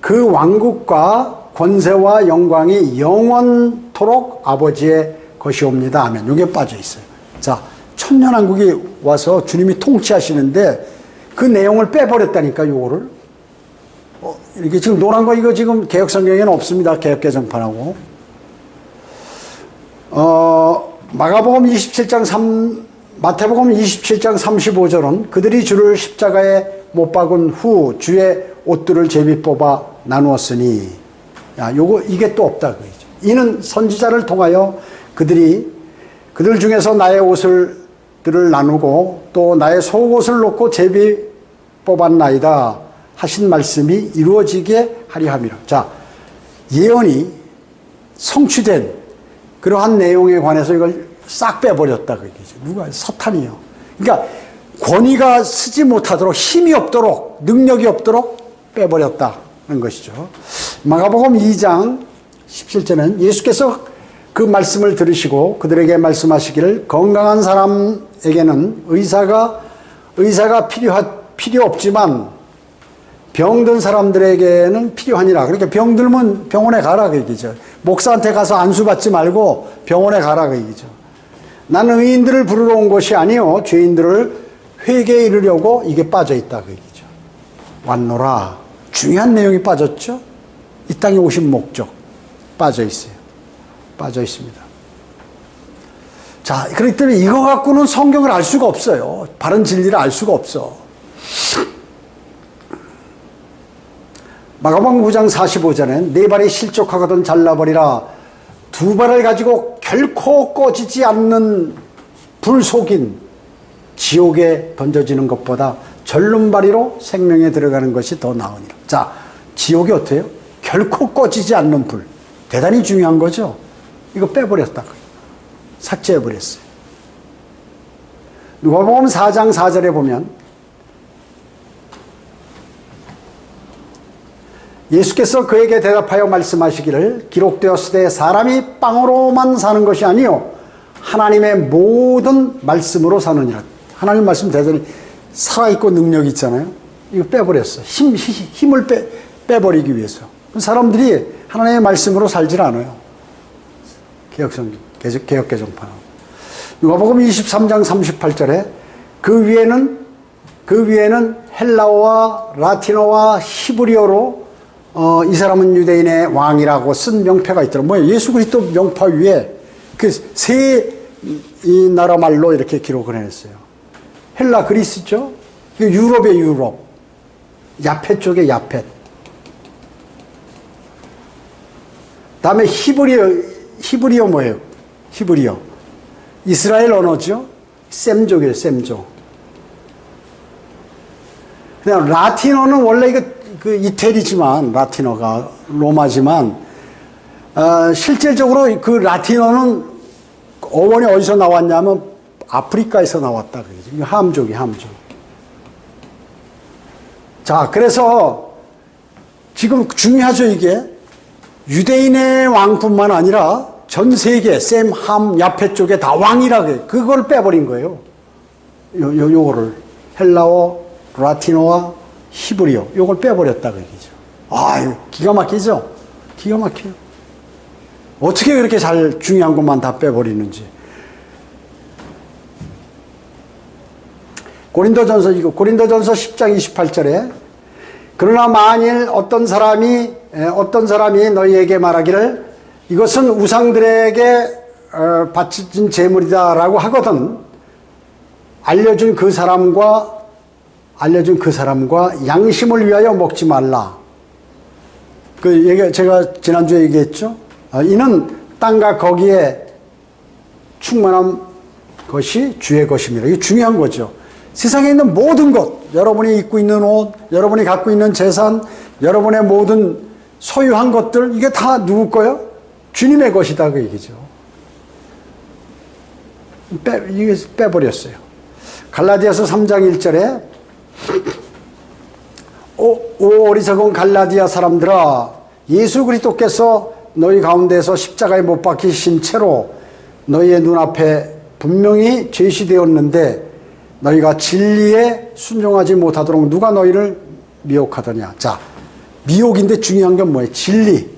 그 왕국과 권세와 영광이 영원토록 아버지의 것이옵니다. 아멘. 이게 빠져 있어요. 자, 천년왕국이 와서 주님이 통치하시는데 그 내용을 빼버렸다니까, 요거를. 이렇게 지금 노란 거 이거 지금 개혁성경에는 없습니다. 개혁개정판하고. 마태복음 27장 35절은 그들이 주를 십자가에 못 박은 후 주의 옷들을 제비 뽑아 나누었으니, 이게 또 없다 그러죠. 이는 선지자를 통하여 그들 중에서 나의 옷들을 나누고 또 나의 속옷을 놓고 제비 뽑았나이다 하신 말씀이 이루어지게 하려 함이라. 자, 예언이 성취된 그러한 내용에 관해서 이걸 싹 빼버렸다 그 얘기죠. 누가? 사탄이요. 그러니까 권위가 쓰지 못하도록, 힘이 없도록, 능력이 없도록 빼버렸다는 것이죠. 마가복음 2장 17절은 예수께서 그 말씀을 들으시고 그들에게 말씀하시기를 건강한 사람에게는 의사가 필요 없지만 병든 사람들에게는 필요하니라. 그러니까 병들면 병원에 가라 그 얘기죠. 목사한테 가서 안수받지 말고 병원에 가라 그 얘기죠. 나는 의인들을 부르러 온 것이 아니요 죄인들을 회개에 이르려고 이게 빠져 있다 그 얘기죠. 왔노라. 중요한 내용이 빠졌죠. 이 땅에 오신 목적 빠져 있어요. 빠져 있습니다. 자, 그렇기 때문에 이거 갖고는 성경을 알 수가 없어요. 바른 진리를 알 수가 없어. 마가복음 9장 45절에 네 발이 실족하거든 잘라버리라. 두 발을 가지고 결코 꺼지지 않는 불 속인 지옥에 던져지는 것보다 절름발이로 생명에 들어가는 것이 더 나으니라. 자, 지옥이 어때요? 결코 꺼지지 않는 불. 대단히 중요한 거죠. 이거 빼버렸다. 삭제해버렸어요. 누가복음 4장 4절에 보면 예수께서 그에게 대답하여 말씀하시기를 기록되었으되 사람이 빵으로만 사는 것이 아니요 하나님의 모든 말씀으로 사느니라. 하나님 말씀 대단히 살아있고 능력이 있잖아요. 이거 빼버렸어. 힘을 빼버리기 위해서. 사람들이 하나님의 말씀으로 살질 않아요. 개역개정판하고. 누가복음 23장 38절에 그 위에는 헬라어와 라틴어와 히브리어로 이 사람은 유대인의 왕이라고 쓴 명패가 있더라고요. 뭐예요? 예수 그리스도 명파 위에 그 세 이 나라 말로 이렇게 기록을 해냈어요. 헬라 그리스죠? 유럽의 유럽. 야펫 쪽의 야펫. 다음에 히브리어 뭐예요? 히브리어. 이스라엘 언어죠? 셈족이에요, 셈족. 그냥 라틴어는 원래 이거 그 이태리지만, 라틴어가 로마지만, 실질적으로 그 라틴어는 어원이 어디서 나왔냐면 아프리카에서 나왔다. 그러죠. 함족이, 함족. 자, 그래서 지금 중요하죠, 이게. 유대인의 왕뿐만 아니라 전 세계, 셈, 함, 야페 쪽에 다 왕이라고 해요. 그걸 빼버린 거예요. 요거를. 헬라어, 라틴어와 히브리어. 요걸 빼버렸다고 얘기죠. 아, 기가 막히죠? 기가 막혀요. 어떻게 그렇게 잘 중요한 것만 다 빼버리는지. 고린도전서 10장 28절에 그러나 만일 어떤 사람이 너희에게 말하기를 이것은 우상들에게 바쳐진 제물이다라고 하거든 알려준 그 사람과 양심을 위하여 먹지 말라. 그 얘기 제가 지난주에 얘기했죠. 이는 땅과 거기에 충만한 것이 주의 것입니다. 이게 중요한 거죠. 세상에 있는 모든 것, 여러분이 입고 있는 옷, 여러분이 갖고 있는 재산, 여러분의 모든 소유한 것들, 이게 다 누구 거예요? 주님의 것이다 그 얘기죠. 이게 빼버렸어요. 갈라디아서 3장 1절에 오 어리석은 갈라디아 사람들아, 예수 그리스도께서 너희 가운데서 십자가에 못 박히신 채로 너희의 눈앞에 분명히 제시되었는데 너희가 진리에 순종하지 못하도록 누가 너희를 미혹하더냐. 자, 미혹인데 중요한 건 뭐예요? 진리.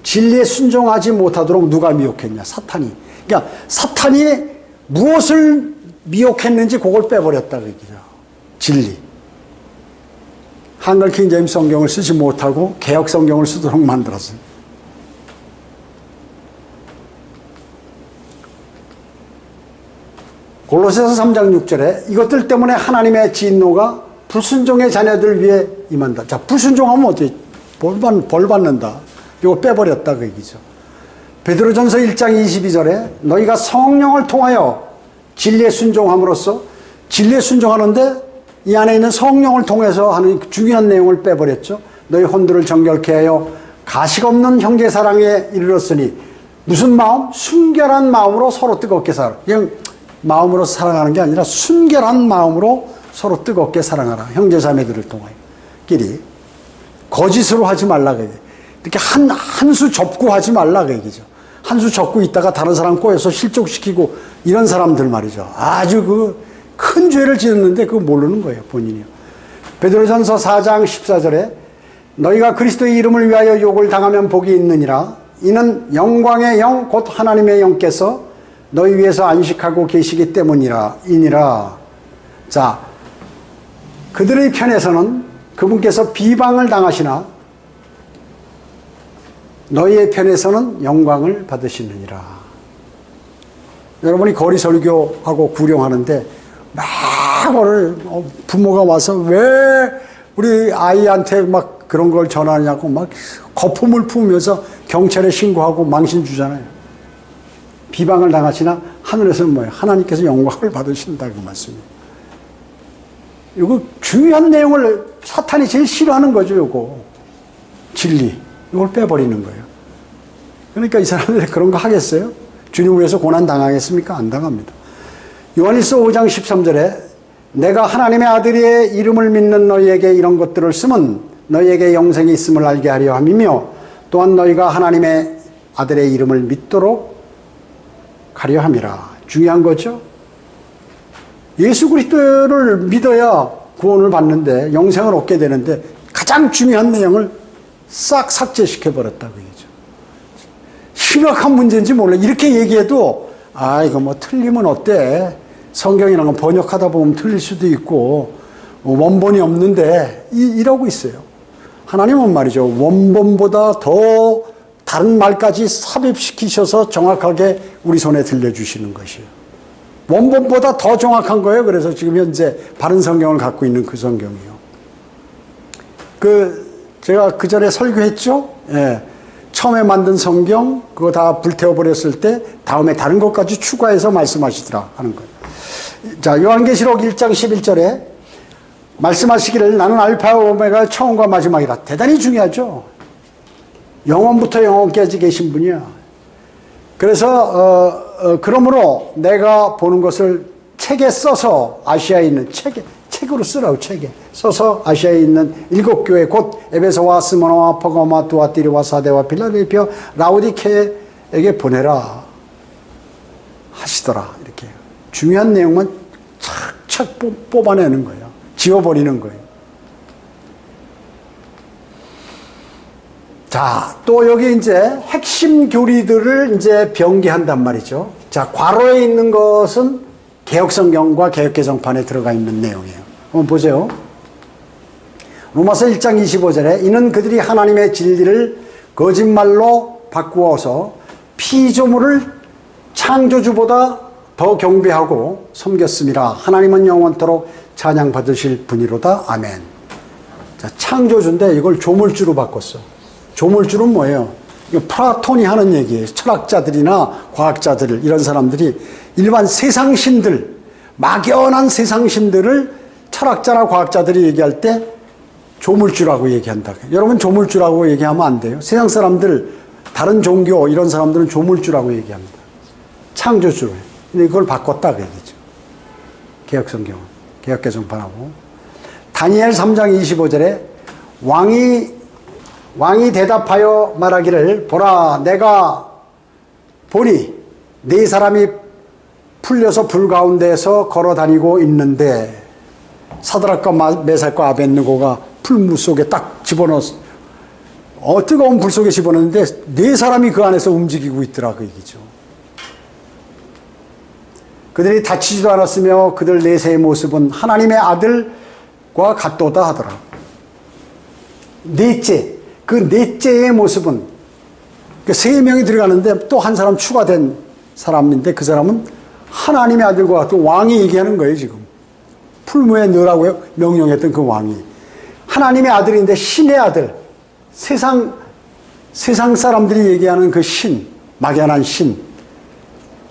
진리에 순종하지 못하도록 누가 미혹했냐? 사탄이. 그러니까 사탄이 무엇을 미혹했는지 그걸 빼버렸다 그 얘기죠. 진리. 한글 킹제임스 성경을 쓰지 못하고 개역 성경을 쓰도록 만들었어요. 골로새서 3장 6절에 이것들 때문에 하나님의 진노가 불순종의 자녀들 위해 임한다. 자, 불순종하면 어떻게 벌 받는다. 이거 빼버렸다 그 얘기죠. 베드로전서 1장 22절에 너희가 성령을 통하여 진리에 순종함으로써 진리에 순종하는데 이 안에 있는 성령을 통해서 하는 중요한 내용을 빼버렸죠. 너희 혼들을 정결케 하여 가식 없는 형제 사랑에 이르렀으니 무슨 마음? 순결한 마음으로 서로 뜨겁게 살아. 그냥 마음으로 사랑하는 게 아니라 순결한 마음으로 서로 뜨겁게 사랑하라. 형제 자매들을 통하여 끼리 거짓으로 하지 말라 그 얘기. 이렇게 한 수 접고 하지 말라 그 얘기죠. 한 수 접고 있다가 다른 사람 꼬여서 실족시키고 이런 사람들 말이죠. 아주 그 큰 죄를 지었는데 그거 모르는 거예요, 본인이요. 베드로전서 4장 14절에 너희가 그리스도의 이름을 위하여 욕을 당하면 복이 있느니라. 이는 영광의 영 곧 하나님의 영께서 너희 위해서 안식하고 계시기 때문이라 이니라. 자, 그들의 편에서는 그분께서 비방을 당하시나 너희의 편에서는 영광을 받으시느니라. 여러분이 거리 설교하고 구령하는데 막 오늘 부모가 와서 왜 우리 아이한테 막 그런 걸 전하냐고 막 거품을 품으면서 경찰에 신고하고 망신 주잖아요. 비방을 당하시나 하늘에서는 뭐예요? 하나님께서 영광을 받으신다 그 말씀이에요. 이거 중요한 내용을 사탄이 제일 싫어하는 거죠. 이거 진리 이걸 빼버리는 거예요. 그러니까 이 사람들이 그런 거 하겠어요? 주님 위해서 고난 당하겠습니까? 안 당합니다. 요한일서 5장 13절에 내가 하나님의 아들의 이름을 믿는 너희에게 이런 것들을 쓰면 너희에게 영생이 있음을 알게 하려 함이며 또한 너희가 하나님의 아들의 이름을 믿도록 하려 함이라. 중요한 거죠. 예수 그리스도를 믿어야 구원을 받는데 영생을 얻게 되는데 가장 중요한 내용을 싹 삭제시켜 버렸다 그 얘기죠. 심각한 문제인지 몰라. 이렇게 얘기해도 아 이거 뭐 틀리면 어때? 성경이라는 건 번역하다 보면 틀릴 수도 있고 원본이 없는데 이러고 있어요. 하나님은 말이죠. 원본보다 더 다른 말까지 삽입시키셔서 정확하게 우리 손에 들려주시는 것이에요. 원본보다 더 정확한 거예요. 그래서 지금 현재 바른 성경을 갖고 있는 그 성경이요. 제가 그 전에 설교했죠? 예. 처음에 만든 성경, 그거 다 불태워버렸을 때, 다음에 다른 것까지 추가해서 말씀하시더라 하는 거예요. 자, 요한계시록 1장 11절에 말씀하시기를 나는 알파와 오메가 처음과 마지막이라. 대단히 중요하죠. 영원부터 영원까지 계신 분이야. 그래서, 그러므로 내가 보는 것을 책에 써서 아시아에 있는 책으로 쓰라고 책에 써서 아시아에 있는 7교회 곧 에베소와 스모나와 퍼가모와 두아티리와 사데와 필라델피아 라오디케에게 보내라 하시더라. 이렇게 중요한 내용만 착착 뽑아내는 거예요. 지워버리는 거예요. 자, 또 여기 이제 핵심 교리들을 이제 병기한단 말이죠. 자, 괄호에 있는 것은 개혁성경과 개혁개정판에 들어가 있는 내용이에요. 한번 보세요. 로마서 1장 25절에 이는 그들이 하나님의 진리를 거짓말로 바꾸어서 피조물을 창조주보다 더 경배하고 섬겼음이라. 하나님은 영원토록 찬양받으실 분이로다. 아멘. 자, 창조주인데 이걸 조물주로 바꿨어. 조물주는 뭐예요? 이거 플라톤이 하는 얘기예요. 철학자들이나 과학자들 이런 사람들이 일반 세상신들, 막연한 세상신들을 철학자나 과학자들이 얘기할 때 조물주라고 얘기한다. 여러분 조물주라고 얘기하면 안 돼요. 세상 사람들, 다른 종교 이런 사람들은 조물주라고 얘기합니다. 창조주로. 근데 이걸 바꿨다 그 얘기죠. 개혁성경은. 개혁개정판하고. 다니엘 3장 25절에 왕이 대답하여 말하기를 보라 내가 보니 네 사람이 풀려서 불 가운데에서 걸어 다니고 있는데 사드락과 메삭과 아벳느고가 풀무 속에 딱 집어넣었어. 뜨거운 불 속에 집어넣는데 네 사람이 그 안에서 움직이고 있더라 그 얘기죠. 그들이 다치지도 않았으며 그들 내세의 모습은 하나님의 아들과 같도다 하더라. 넷째, 그 넷째의 모습은 세 명이 들어가는데 또 한 사람 추가된 사람인데 그 사람은 하나님의 아들과 같은 왕이 얘기하는 거예요 지금. 풀무에 넣으라고 명령했던 그 왕이 하나님의 아들인데 신의 아들, 세상 사람들이 얘기하는 그 신, 막연한 신,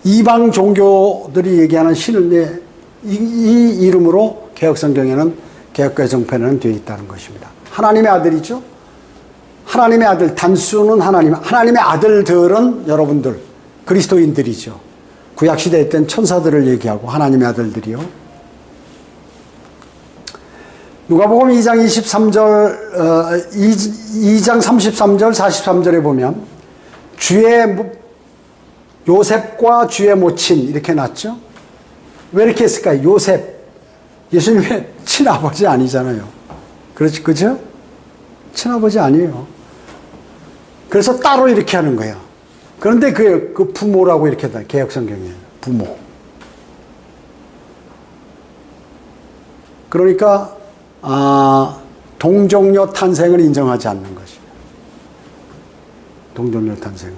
이방 종교들이 얘기하는 신을 이 이름으로 개혁성경에는 개혁개정판에는 되어 있다는 것입니다. 하나님의 아들이죠. 하나님의 아들, 단수는 하나님의 아들들은 여러분들 그리스도인들이죠. 구약시대에 있던 천사들을 얘기하고 하나님의 아들들이요. 누가복음 2장 23절, 2장 33절, 43절에 보면 주의 요셉과 주의 모친 이렇게 놨죠. 왜 이렇게 했을까요? 요셉, 예수님의 친아버지 아니잖아요. 그렇지, 그죠? 친아버지 아니에요. 그래서 따로 이렇게 하는 거예요. 그런데 그 부모라고 이렇게 다 개역성경에 부모. 그러니까 동정녀 탄생을 인정하지 않는 것이에요. 동정녀 탄생을.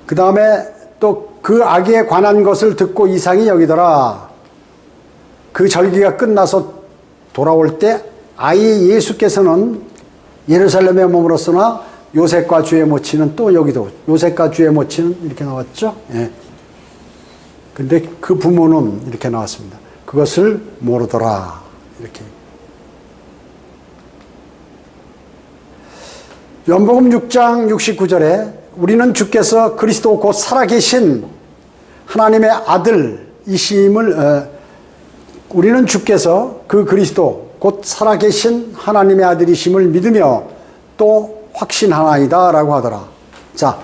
그 다음에 또 그 아기에 관한 것을 듣고 이상히 여기더라. 그 절기가 끝나서 돌아올 때 아이 예수께서는 예루살렘에 머물었으나 요셉과 주의 모친은 또 여기도 요셉과 주의 모친은 이렇게 나왔죠. 예. 근데 그 부모는 이렇게 나왔습니다. 그것을 모르더라. 이렇게. 요한복음 6장 69절에 우리는 주께서 그리스도 곧 살아계신 하나님의 아들이심을 우리는 주께서 그 그리스도 곧 살아계신 하나님의 아들이심을 믿으며 또 확신하나이다 라고 하더라. 자,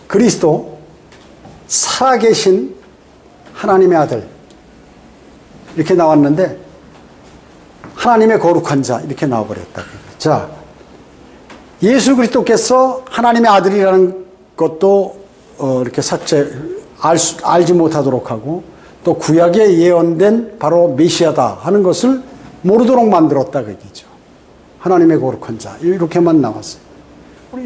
그리스도 살아계신 하나님의 아들 이렇게 나왔는데 하나님의 거룩한 자 이렇게 나와버렸다. 자, 예수 그리스도께서 하나님의 아들이라는 것도 이렇게 알지 못하도록 하고 또 구약에 예언된 바로 메시아다 하는 것을 모르도록 만들었다 그 얘기죠. 하나님의 거룩한 자 이렇게만 나왔어요.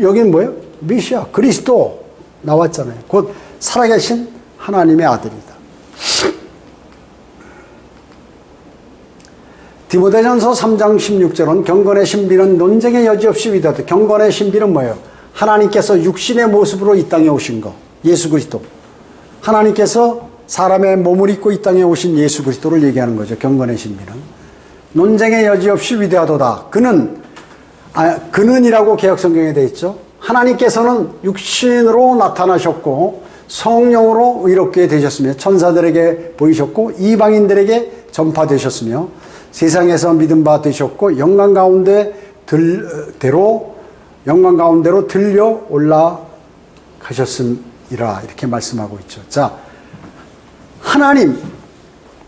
여기는 뭐예요? 메시아 그리스도 나왔잖아요. 곧 살아계신 하나님의 아들이다. 디모데전서 3장 16절은 경건의 신비는 논쟁의 여지 없이 위대하다. 경건의 신비는 뭐예요? 하나님께서 육신의 모습으로 이 땅에 오신 거 예수 그리스도. 하나님께서 사람의 몸을 입고 이 땅에 오신 예수 그리스도를 얘기하는 거죠. 경건의 신비는. 논쟁의 여지 없이 위대하도다. 그는이라고 개역성경에 되어 있죠. 하나님께서는 육신으로 나타나셨고 성령으로 의롭게 되셨으며 천사들에게 보이셨고 이방인들에게 전파되셨으며 세상에서 믿음 바 되셨고 영광 가운데로 들려 올라가셨음이라 이렇게 말씀하고 있죠. 자,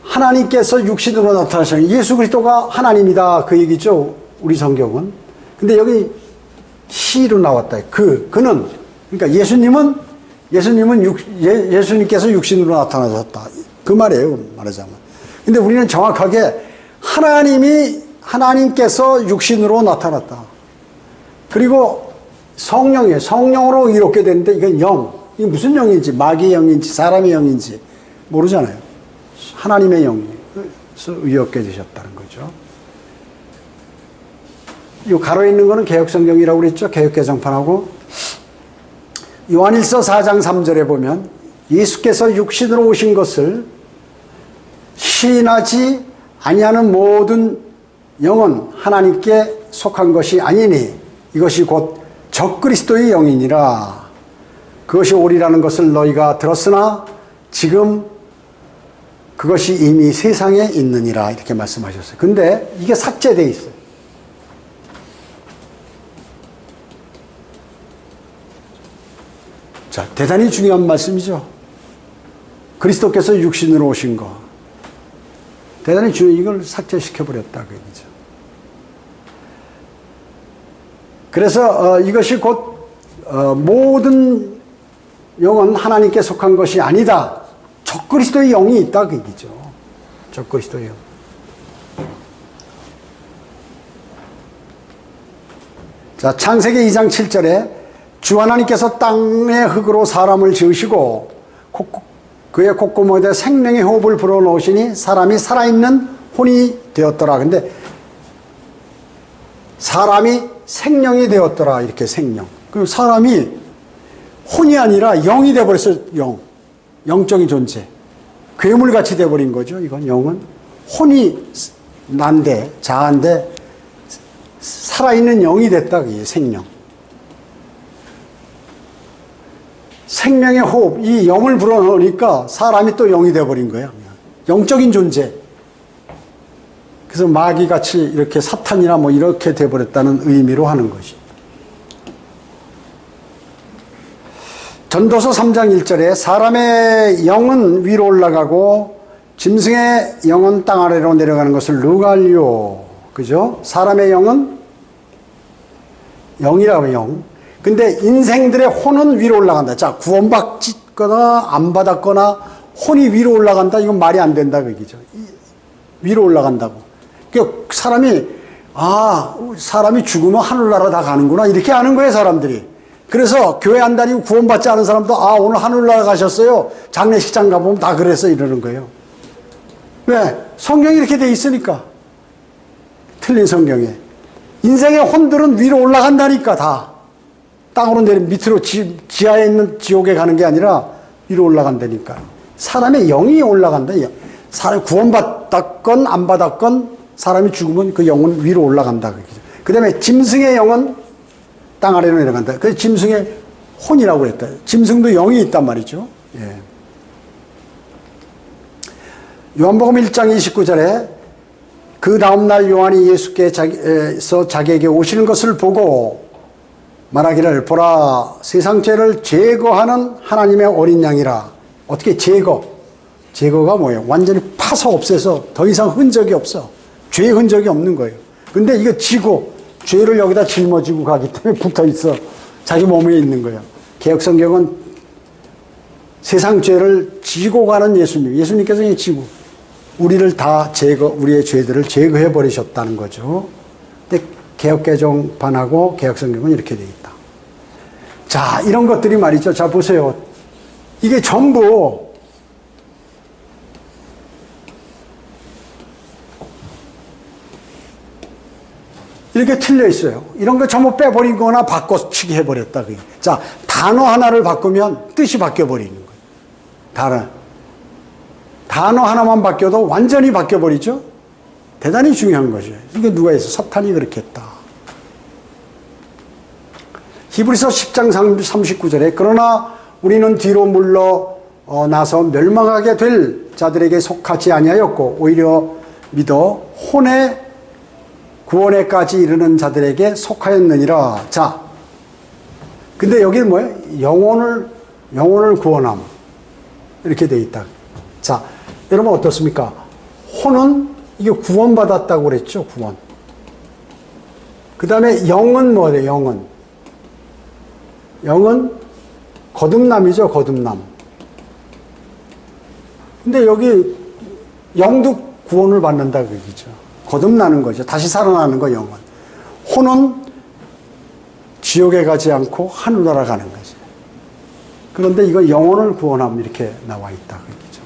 하나님께서 육신으로 나타나신 예수 그리스도가 하나님이다 그 얘기죠. 우리 성경은. 근데 여기 시로 나왔다. 그는 그러니까 예수님께서 육신으로 나타나셨다 그 말이에요. 말하자면. 근데 우리는 정확하게 하나님께서 육신으로 나타났다. 그리고 성령이에요. 성령으로 이롭게 되는데 이건 영. 이게 무슨 영인지 마귀의 영인지 사람의 영인지 모르잖아요. 하나님의 영이서 의롭게 되셨다는 거죠. 이 가로에 있는 거는 개역성경이라고 그랬죠. 개역개정판하고. 요한일서 4장 3절에 보면 예수께서 육신으로 오신 것을 시인하지 아니하는 모든 영은 하나님께 속한 것이 아니니 이것이 곧 적그리스도의 영이니라. 그것이 옳으라는 것을 너희가 들었으나 지금 그것이 이미 세상에 있느니라 이렇게 말씀하셨어요. 근데 이게 삭제되어 있어요. 자, 대단히 중요한 말씀이죠. 그리스도께서 육신으로 오신 거. 대단히 중요한 이걸 삭제시켜버렸다 그 얘기죠. 그래서 이것이 곧 모든 영은 하나님께 속한 것이 아니다. 적그리스도의 영이 있다 그 얘기죠. 적그리스도의 영. 자, 창세기 2장 7절에 주 하나님께서 땅의 흙으로 사람을 지으시고 그의 콧구멍에 생명의 호흡을 불어넣으시니 사람이 살아있는 혼이 되었더라. 근데 사람이 생명이 되었더라. 이렇게 생명. 그리고 사람이 혼이 아니라 영이 되어버렸어요. 영적인 존재. 괴물같이 되어버린 거죠. 이건 영은. 혼이 난데 자한데 살아있는 영이 됐다. 그게 생명. 생명의 호흡, 이 영을 불어넣으니까 사람이 또 영이 되어버린 거예요. 영적인 존재. 그래서 마귀같이 이렇게 사탄이나 뭐 이렇게 되어버렸다는 의미로 하는 것이. 전도서 3장 1절에 사람의 영은 위로 올라가고 짐승의 영은 땅 아래로 내려가는 것을 누가 알리오? 그죠? 사람의 영은 영이라고 영. 근데 인생들의 혼은 위로 올라간다. 자, 구원받거나 안 받았거나 혼이 위로 올라간다. 이건 말이 안 된다. 그 얘기죠. 위로 올라간다고. 그러니까 사람이 죽으면 하늘나라 다 가는구나. 이렇게 아는 거예요, 사람들이. 그래서 교회 안 다니고 구원받지 않은 사람도 오늘 하늘나라 가셨어요. 장례식장 가보면 다 그래서 이러는 거예요. 왜? 성경이 이렇게 돼 있으니까. 틀린 성경에. 인생의 혼들은 위로 올라간다니까, 다. 땅으로 밑으로 지하에 있는 지옥에 가는 게 아니라 위로 올라간다니까. 사람의 영이 올라간다. 사람이 구원받았건 안 받았건 사람이 죽으면 그 영은 위로 올라간다. 그 다음에 짐승의 영은 땅 아래로 내려간다. 그래서 짐승의 혼이라고 그랬다. 짐승도 영이 있단 말이죠. 예. 요한복음 1장 29절에 그 다음날 요한이 예수께서 자기에게 오시는 것을 보고 말하기를 보라 세상 죄를 제거하는 하나님의 어린 양이라. 어떻게 제거가 뭐예요? 완전히 파서 없애서 더 이상 흔적이 없어. 죄의 흔적이 없는 거예요. 근데 이거 지고 죄를 여기다 짊어지고 가기 때문에 붙어 있어. 자기 몸에 있는 거예요. 개역성경은 세상 죄를 지고 가는 예수님께서 그냥 지고 우리를 다 우리의 죄들을 제거해 버리셨다는 거죠. 근데 개역개정판하고 개역성경은 이렇게 돼 있다. 자, 이런 것들이 말이죠. 자, 보세요. 이게 전부 이렇게 틀려 있어요. 이런 거 전부 빼버리거나 바꿔치기 해버렸다. 자, 단어 하나를 바꾸면 뜻이 바뀌어버리는 거예요. 단어 하나만 바뀌어도 완전히 바뀌어버리죠. 대단히 중요한 거죠. 이게 누가 했어? 사탄이 그렇게 했다. 히브리서 10장 39절에 그러나 우리는 뒤로 물러나서 멸망하게 될 자들에게 속하지 아니하였고 오히려 믿어 혼의 구원에까지 이르는 자들에게 속하였느니라. 자, 근데 여기는 뭐예요? 영혼을 구원함. 이렇게 돼 있다. 자, 여러분 어떻습니까? 혼은 이게 구원받았다고 그랬죠, 구원. 그 다음에 영은 뭐예요, 영은 거듭남이죠, 거듭남. 근데 여기 영도 구원을 받는다, 그 얘기죠. 거듭나는 거죠. 다시 살아나는 거, 영은. 혼은 지옥에 가지 않고 하늘나라 가는 거죠. 그런데 이거 영혼을 구원함, 이렇게 나와 있다, 그 얘기죠.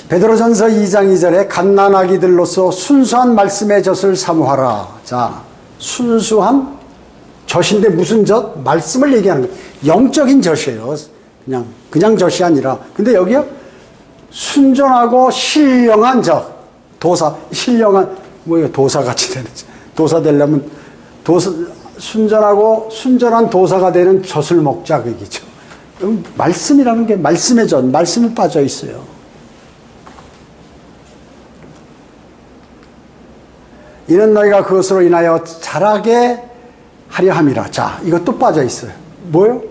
베드로전서 2장 2절에 갓난아기들로서 순수한 말씀의 젖을 사모하라. 자, 순수한 젖인데 무슨 젖? 말씀을 얘기하는 거예요. 영적인 젖이에요. 그냥 젖이 아니라. 근데 여기요? 순전하고 신령한 젖. 신령한, 도사같이 되는 젖. 도사 되려면, 순전한 도사가 되는 젖을 먹자, 그 얘기죠. 말씀이라는 게 말씀의 젖, 말씀이 빠져 있어요. 이는 너희가 그것으로 인하여 자라게 하려 함이라. 자, 이것도 빠져 있어요. 뭐요?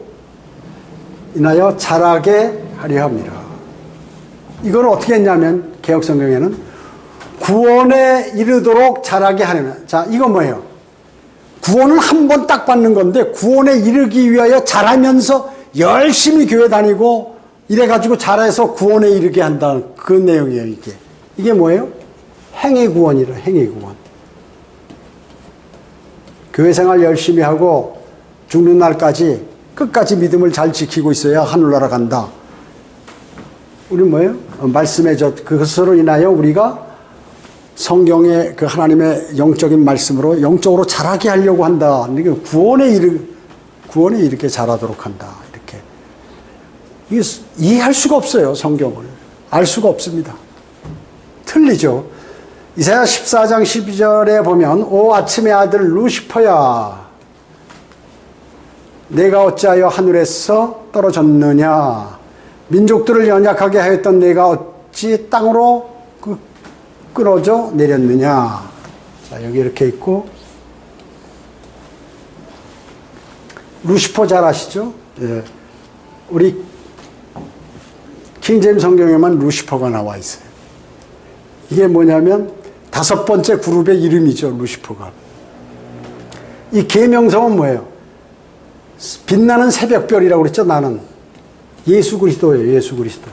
인하여 자라게 하려 함이라. 이걸 어떻게 했냐면, 개역성경에는 구원에 이르도록 자라게 하려면. 자, 이건 뭐예요? 구원을 한 번 딱 받는 건데, 구원에 이르기 위하여 자라면서 열심히 교회 다니고, 이래가지고 자라서 구원에 이르게 한다. 그 내용이에요, 이게. 이게 뭐예요? 행위 구원이라, 행위 구원. 교회 생활 열심히 하고 죽는 날까지 끝까지 믿음을 잘 지키고 있어야 하늘나라 간다. 우리 뭐예요? 말씀의 젖, 그것으로 인하여 우리가 성경의 그 하나님의 영적인 말씀으로 영적으로 자라게 하려고 한다. 이게 구원에 이렇게 자라도록 한다. 이렇게. 이게 이해할 수가 없어요, 성경을. 알 수가 없습니다. 틀리죠. 이사야 14장 12절에 보면 오 아침의 아들 루시퍼야 내가 어찌하여 하늘에서 떨어졌느냐 민족들을 연약하게 하였던 내가 어찌 땅으로 끊어져 내렸느냐. 자, 여기 이렇게 있고 루시퍼 잘 아시죠? 예. 우리 킹제임스 성경에만 루시퍼가 나와 있어요. 이게 뭐냐면 5번째 그룹의 이름이죠, 루시퍼가. 이 계명성은 뭐예요? 빛나는 새벽별이라고 그랬죠, 나는. 예수 그리스도예요, 예수 그리스도.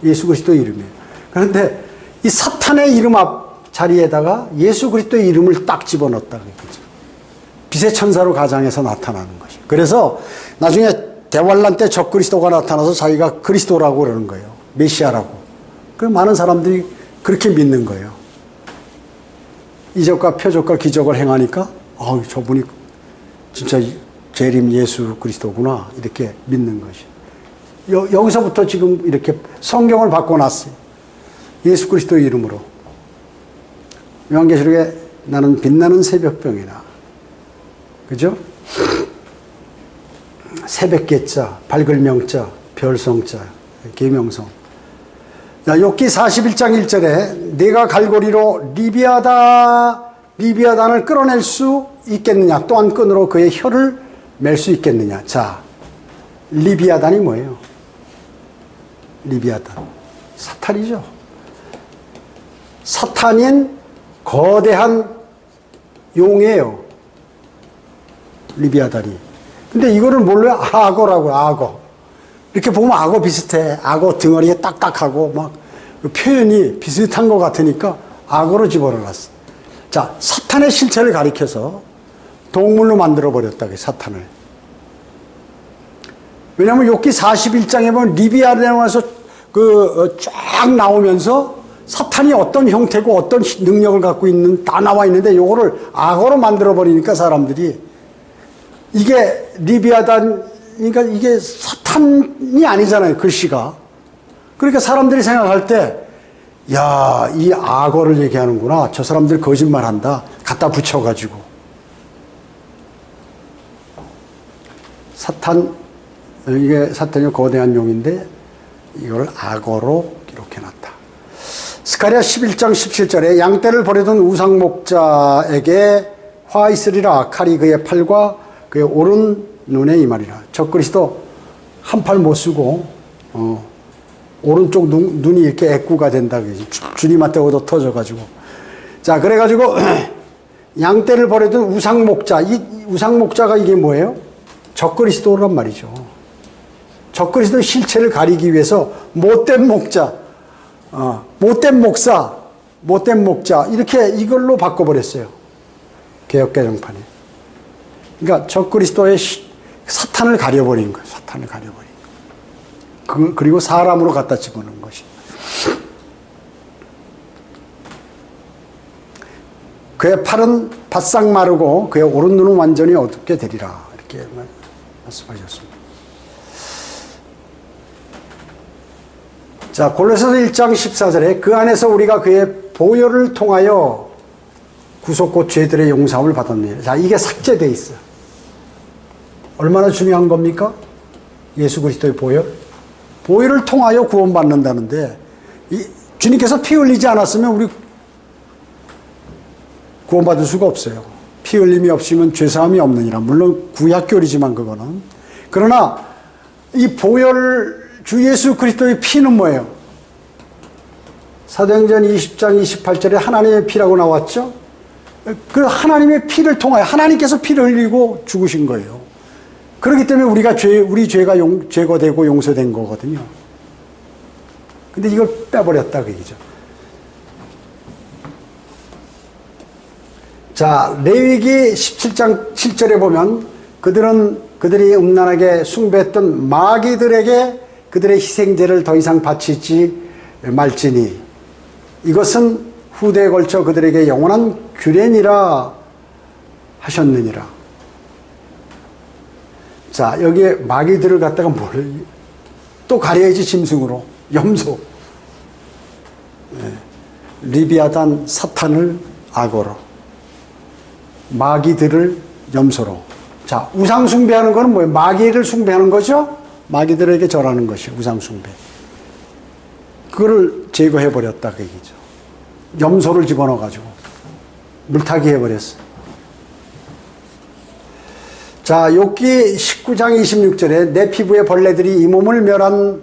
예수 그리스도의 이름이에요. 그런데 이 사탄의 이름 앞 자리에다가 예수 그리스도의 이름을 딱 집어넣었다. 그거죠. 빛의 천사로 가장해서 나타나는 것이. 그래서 나중에 대환란 때 적그리스도가 나타나서 자기가 그리스도라고 그러는 거예요. 메시아라고. 그 많은 사람들이 그렇게 믿는 거예요. 이적과 표적과 기적을 행하니까 저분이 진짜 재림 예수 그리스도구나 이렇게 믿는 것이. 여기서부터 지금 이렇게 성경을 바꿔놨어요. 예수 그리스도의 이름으로. 요한계시록에 나는 빛나는 새벽병이나, 그죠? 새벽개자, 밝을 명자, 별성자, 계명성. 자, 욥기 41장 1절에 내가 갈고리로 리비아단을 끌어낼 수 있겠느냐, 또한 끈으로 그의 혀를 맬 수 있겠느냐. 자, 리비아단이 뭐예요? 리비아단, 사탄이죠. 사탄인 거대한 용이에요, 리비아단이. 근데 이거를 뭘로 악어라고요, 악어. 이렇게 보면 악어 비슷해. 악어 등어리에 딱딱하고 막 표현이 비슷한 것 같으니까 악어로 집어넣었어. 자, 사탄의 실체를 가리켜서 동물로 만들어버렸다, 사탄을. 왜냐하면 욥기 41장에 보면 리비아단에서 쫙 나오면서 사탄이 어떤 형태고 어떤 능력을 갖고 있는 다 나와 있는데 요거를 악어로 만들어버리니까 사람들이 이게 리비아단, 그러니까 이게 사탄이 아니잖아요, 글씨가. 그러니까 사람들이 생각할 때, 야, 이 악어를 얘기하는구나. 저 사람들 거짓말 한다. 갖다 붙여가지고. 이게 사탄이 거대한 용인데, 이걸 악어로 이렇게 놨다. 스가랴 11장 17절에 양떼를 버리던 우상목자에게 화 있으리라. 칼이 그의 팔과 그의 오른 눈에 임하리라. 적그리스도 한 팔 못 쓰고 오른쪽 눈이 이렇게 애꾸가 된다. 주님한테 얻어 터져가지고. 자, 그래가지고 양떼를 버리던 우상목자. 이 우상목자가 이게 뭐예요? 적그리스도란 말이죠. 적그리스도의 실체를 가리기 위해서 못된 목자, 못된 목사, 못된 목자 이렇게 이걸로 바꿔버렸어요. 개역개정판에. 그러니까 적그리스도의 사탄을 가려버린 거예요. 사탄을 가려버린 거예요. 그리고 사람으로 갖다 집어넣은 것이. 그의 팔은 바싹 마르고 그의 오른 눈은 완전히 어둡게 되리라. 이렇게 말씀하셨습니다. 자, 골로새서 1장 14절에 그 안에서 우리가 그의 보혈을 통하여 구속고 죄들의 용서함을 받았느니라. 자, 이게 삭제되어 있어요. 얼마나 중요한 겁니까? 예수 그리스도의 보혈. 보혈을 통하여 구원받는다는데, 주님께서 피 흘리지 않았으면 우리 구원받을 수가 없어요. 피 흘림이 없으면 죄사함이 없느니라. 물론 구약교리지만 그거는. 그러나 이 보혈, 주 예수 그리스도의 피는 뭐예요? 사도행전 20장 28절에 하나님의 피라고 나왔죠? 그 하나님의 피를 통하여 하나님께서 피를 흘리고 죽으신 거예요. 그렇기 때문에 우리 죄가 제거되고 용서된 거거든요. 근데 이걸 빼버렸다, 그 얘기죠. 자, 레위기 17장 7절에 보면 그들이 음란하게 숭배했던 마귀들에게 그들의 희생제를 더 이상 바치지 말지니 이것은 후대에 걸쳐 그들에게 영원한 규례니라 하셨느니라. 자, 여기에 마귀들을 갖다가 또 가려야지, 짐승으로. 염소. 리비아단 사탄을 악어로. 마귀들을 염소로. 자, 우상 숭배하는 거는 뭐예요? 마귀를 숭배하는 거죠? 마귀들에게 절하는 것이 우상 숭배. 그거를 제거해버렸다, 그 얘기죠. 염소를 집어넣어가지고 물타기 해버렸어. 자, 욥기 19장 26절에 내 피부에 벌레들이 이 몸을 멸한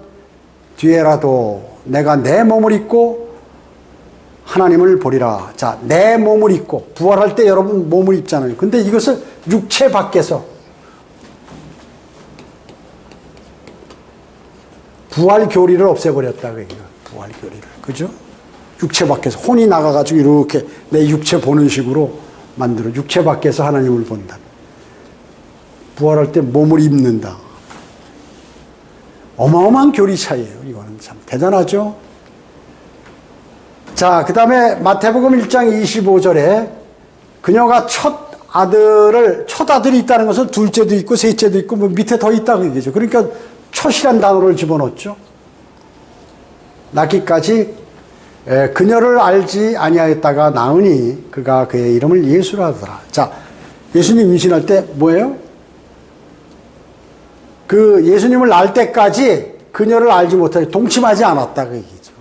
뒤에라도 내가 내 몸을 입고 하나님을 보리라. 자, 내 몸을 입고, 부활할 때 여러분 몸을 입잖아요. 근데 이것을 육체 밖에서, 부활 교리를 없애버렸다. 부활 교리를. 그죠? 육체 밖에서, 혼이 나가가지고 이렇게 내 육체 보는 식으로 만들어. 육체 밖에서 하나님을 본다. 부활할 때 몸을 입는다. 어마어마한 교리 차이예요. 이거는 참 대단하죠. 자, 그 다음에 마태복음 1장 25절에 그녀가 첫 아들이 있다는 것은 둘째도 있고 셋째도 있고 뭐 밑에 더 있다고 얘기죠. 그러니까 첫이란 단어를 집어넣었죠. 낳기까지 그녀를 알지 아니하였다가 낳으니 그가 그의 이름을 예수라 하더라. 자, 예수님 임신할 때 뭐예요? 그 예수님을 낳을 때까지 그녀를 알지 못하고 동침하지 않았다 그 얘기죠.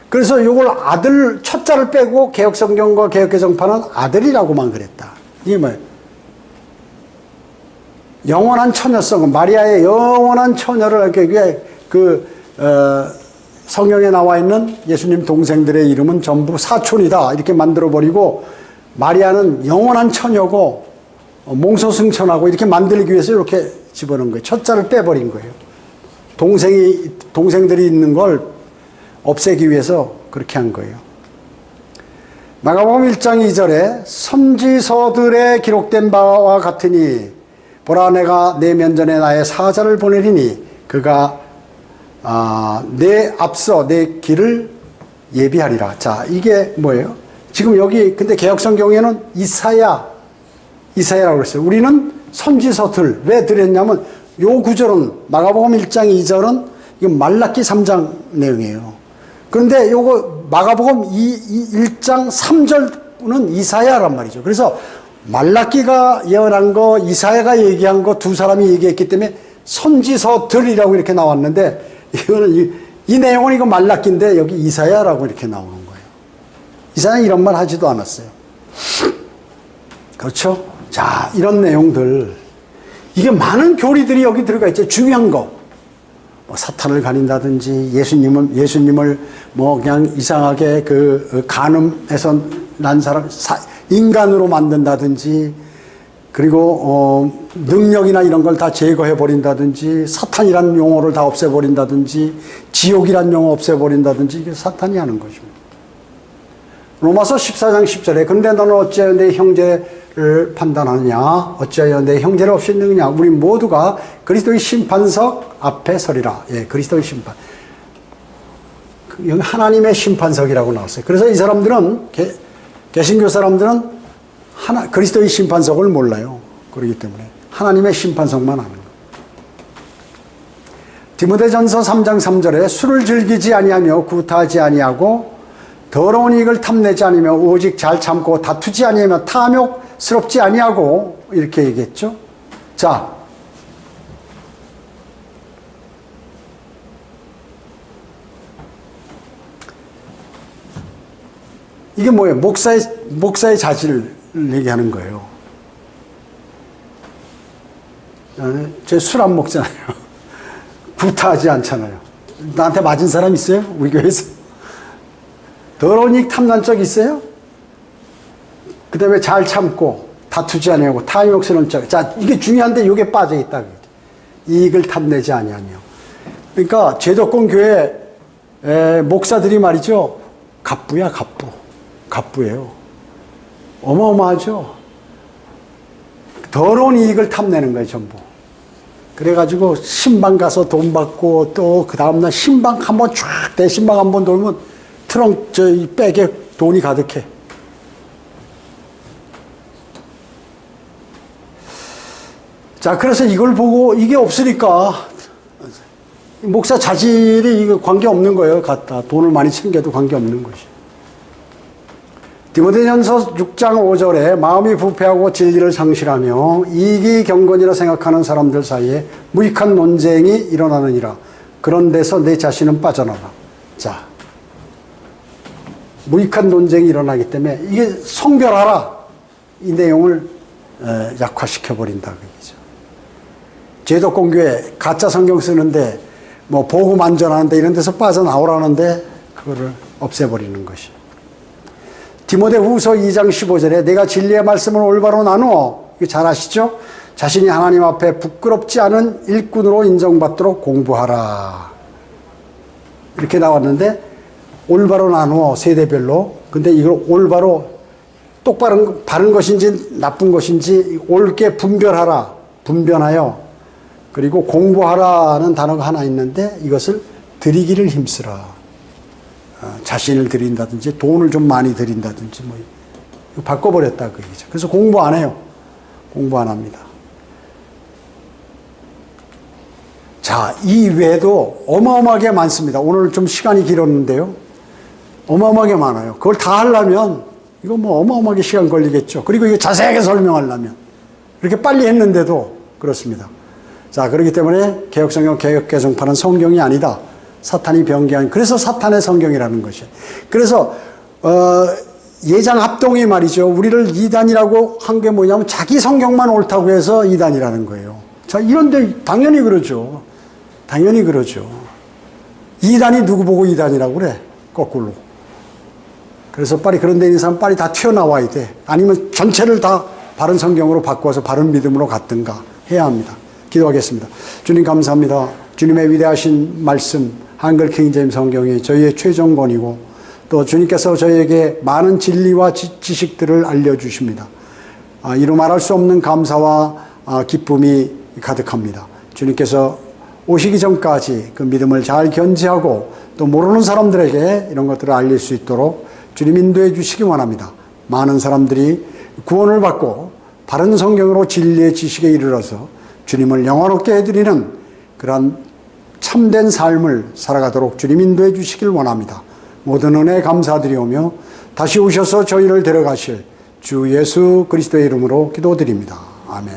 그래서 이걸 아들 첫자를 빼고 개혁성경과 개혁개정파는 아들이라고만 그랬다. 이게 뭐예요? 영원한 처녀성, 마리아의 영원한 처녀를 하기 위해 성경에 나와 있는 예수님 동생들의 이름은 전부 사촌이다 이렇게 만들어버리고 마리아는 영원한 처녀고 몽소승천하고 이렇게 만들기 위해서 이렇게 집어넣은 거예요. 첫자를 빼버린 거예요. 동생들이 있는 걸 없애기 위해서 그렇게 한 거예요. 마가복음 1장 2절에 선지서들에 기록된 바와 같으니 보라 내가 내 면전에 나의 사자를 보내리니 그가 내 앞서 내 길을 예비하리라. 자, 이게 뭐예요? 지금 여기 근데 개혁성경에는 이사야라고 그랬어요. 우리는 선지서들 왜 드렸냐면 요 구절은 마가복음 1장 2절은 이건 말라기 3장 내용이에요. 그런데 요거 마가복음 1장 3절은 이사야란 말이죠. 그래서 말라기가 예언한 거 이사야가 얘기한 거 두 사람이 얘기했기 때문에 선지서들이라고 이렇게 나왔는데 이거는 이 내용은 이거 말라기인데 여기 이사야라고 이렇게 나오는 거예요. 이사야는 이런 말 하지도 않았어요. 그렇죠? 자, 이런 내용들 이게 많은 교리들이 여기 들어가 있죠. 중요한 거 뭐 사탄을 가린다든지 예수님을 뭐 그냥 이상하게 간음해서 난 사람 인간으로 만든다든지 그리고 능력이나 이런 걸 다 제거해 버린다든지 사탄이라는 용어를 다 없애버린다든지 지옥이라는 용어 없애버린다든지 이게 사탄이 하는 것입니다. 로마서 14장 10절에 그런데 너는 어찌하여 내 형제를 판단하느냐 어찌하여 내 형제를 없애느냐 우리 모두가 그리스도의 심판석 앞에 서리라. 예, 그리스도의 심판. 여기 하나님의 심판석이라고 나왔어요. 그래서 이 사람들은 개신교 사람들은 그리스도의 심판석을 몰라요. 그렇기 때문에 하나님의 심판석만 아는 거예요. 디모데전서 3장 3절에 술을 즐기지 아니하며 구타하지 아니하고 더러운 이익을 탐내지 않으며 오직 잘 참고 다투지 아니하며 탐욕스럽지 아니하고 이렇게 얘기했죠. 자, 이게 뭐예요? 목사의 자질을 얘기하는 거예요. 제 술 안 먹잖아요. 구타하지 않잖아요. 나한테 맞은 사람 있어요? 우리 교회에서? 더러운 이익 탐난 적 있어요? 그 다음에 잘 참고 다투지 아니하고 탐욕스러운 적. 자, 이게 중요한데 이게 빠져있다. 이익을 탐내지 아니하며. 그러니까 제도권 교회 목사들이 말이죠. 갑부야, 갑부. 갑부예요. 어마어마하죠. 더러운 이익을 탐내는 거예요, 전부. 그래가지고 신방 가서 돈 받고 또 그 다음날 신방 한번 쫙 대신방 한번 돌면 백에 돈이 가득해. 자, 그래서 이걸 보고 이게 없으니까 목사 자질이 이거 관계 없는 거예요. 갖다 돈을 많이 챙겨도 관계 없는 것이. 디모데전서 6장 5절에 마음이 부패하고 진리를 상실하며 이익이 경건이라 생각하는 사람들 사이에 무익한 논쟁이 일어나느니라. 그런 데서 내 자신은 빠져나라. 자, 무익한 논쟁이 일어나기 때문에 이게 성별하라. 이 내용을 약화시켜버린다. 그죠. 제독공교회 가짜 성경 쓰는데 뭐 복음 안전하는데 이런 데서 빠져나오라는데 그거를 없애버리는 것이. 디모데후서 2장 15절에 내가 진리의 말씀을 올바로 나누어, 이거 잘 아시죠? 자신이 하나님 앞에 부끄럽지 않은 일꾼으로 인정받도록 공부하라. 이렇게 나왔는데 올바로 나누어 세대별로. 근데 이걸 올바로 똑바른 바른 것인지 나쁜 것인지 옳게 분별하라. 분별하여. 그리고 공부하라는 단어가 하나 있는데 이것을 드리기를 힘쓰라. 자신을 드린다든지 돈을 좀 많이 드린다든지 뭐 바꿔버렸다 그 얘기죠. 그래서 공부 안 해요. 공부 안 합니다. 자, 이 외에도 어마어마하게 많습니다. 오늘 좀 시간이 길었는데요. 어마어마하게 많아요. 그걸 다 하려면 이거 뭐 어마어마하게 시간 걸리겠죠. 그리고 이거 자세하게 설명하려면 이렇게 빨리 했는데도 그렇습니다. 자, 그렇기 때문에 개혁성경, 개혁개정파는 성경이 아니다. 사탄이 변개한, 그래서 사탄의 성경이라는 것이에요. 그래서 예장합동이 말이죠. 우리를 이단이라고 한 게 뭐냐면 자기 성경만 옳다고 해서 이단이라는 거예요. 자, 이런데 당연히 그러죠. 당연히 그러죠. 이단이 누구 보고 이단이라고 그래? 거꾸로. 그래서 빨리 그런 데 있는 사람 빨리 다 튀어나와야 돼. 아니면 전체를 다 바른 성경으로 바꿔서 바른 믿음으로 갔든가 해야 합니다. 기도하겠습니다. 주님 감사합니다. 주님의 위대하신 말씀, 한글 킹제임 성경이 저희의 최종권이고 또 주님께서 저희에게 많은 진리와 지식들을 알려주십니다. 이루 말할 수 없는 감사와 기쁨이 가득합니다. 주님께서 오시기 전까지 그 믿음을 잘 견지하고 또 모르는 사람들에게 이런 것들을 알릴 수 있도록 주님 인도해 주시기 원합니다. 많은 사람들이 구원을 받고 바른 성경으로 진리의 지식에 이르러서 주님을 영화롭게 해드리는 그러한 참된 삶을 살아가도록 주님 인도해 주시길 원합니다. 모든 은혜 감사드리오며 다시 오셔서 저희를 데려가실 주 예수 그리스도의 이름으로 기도드립니다. 아멘.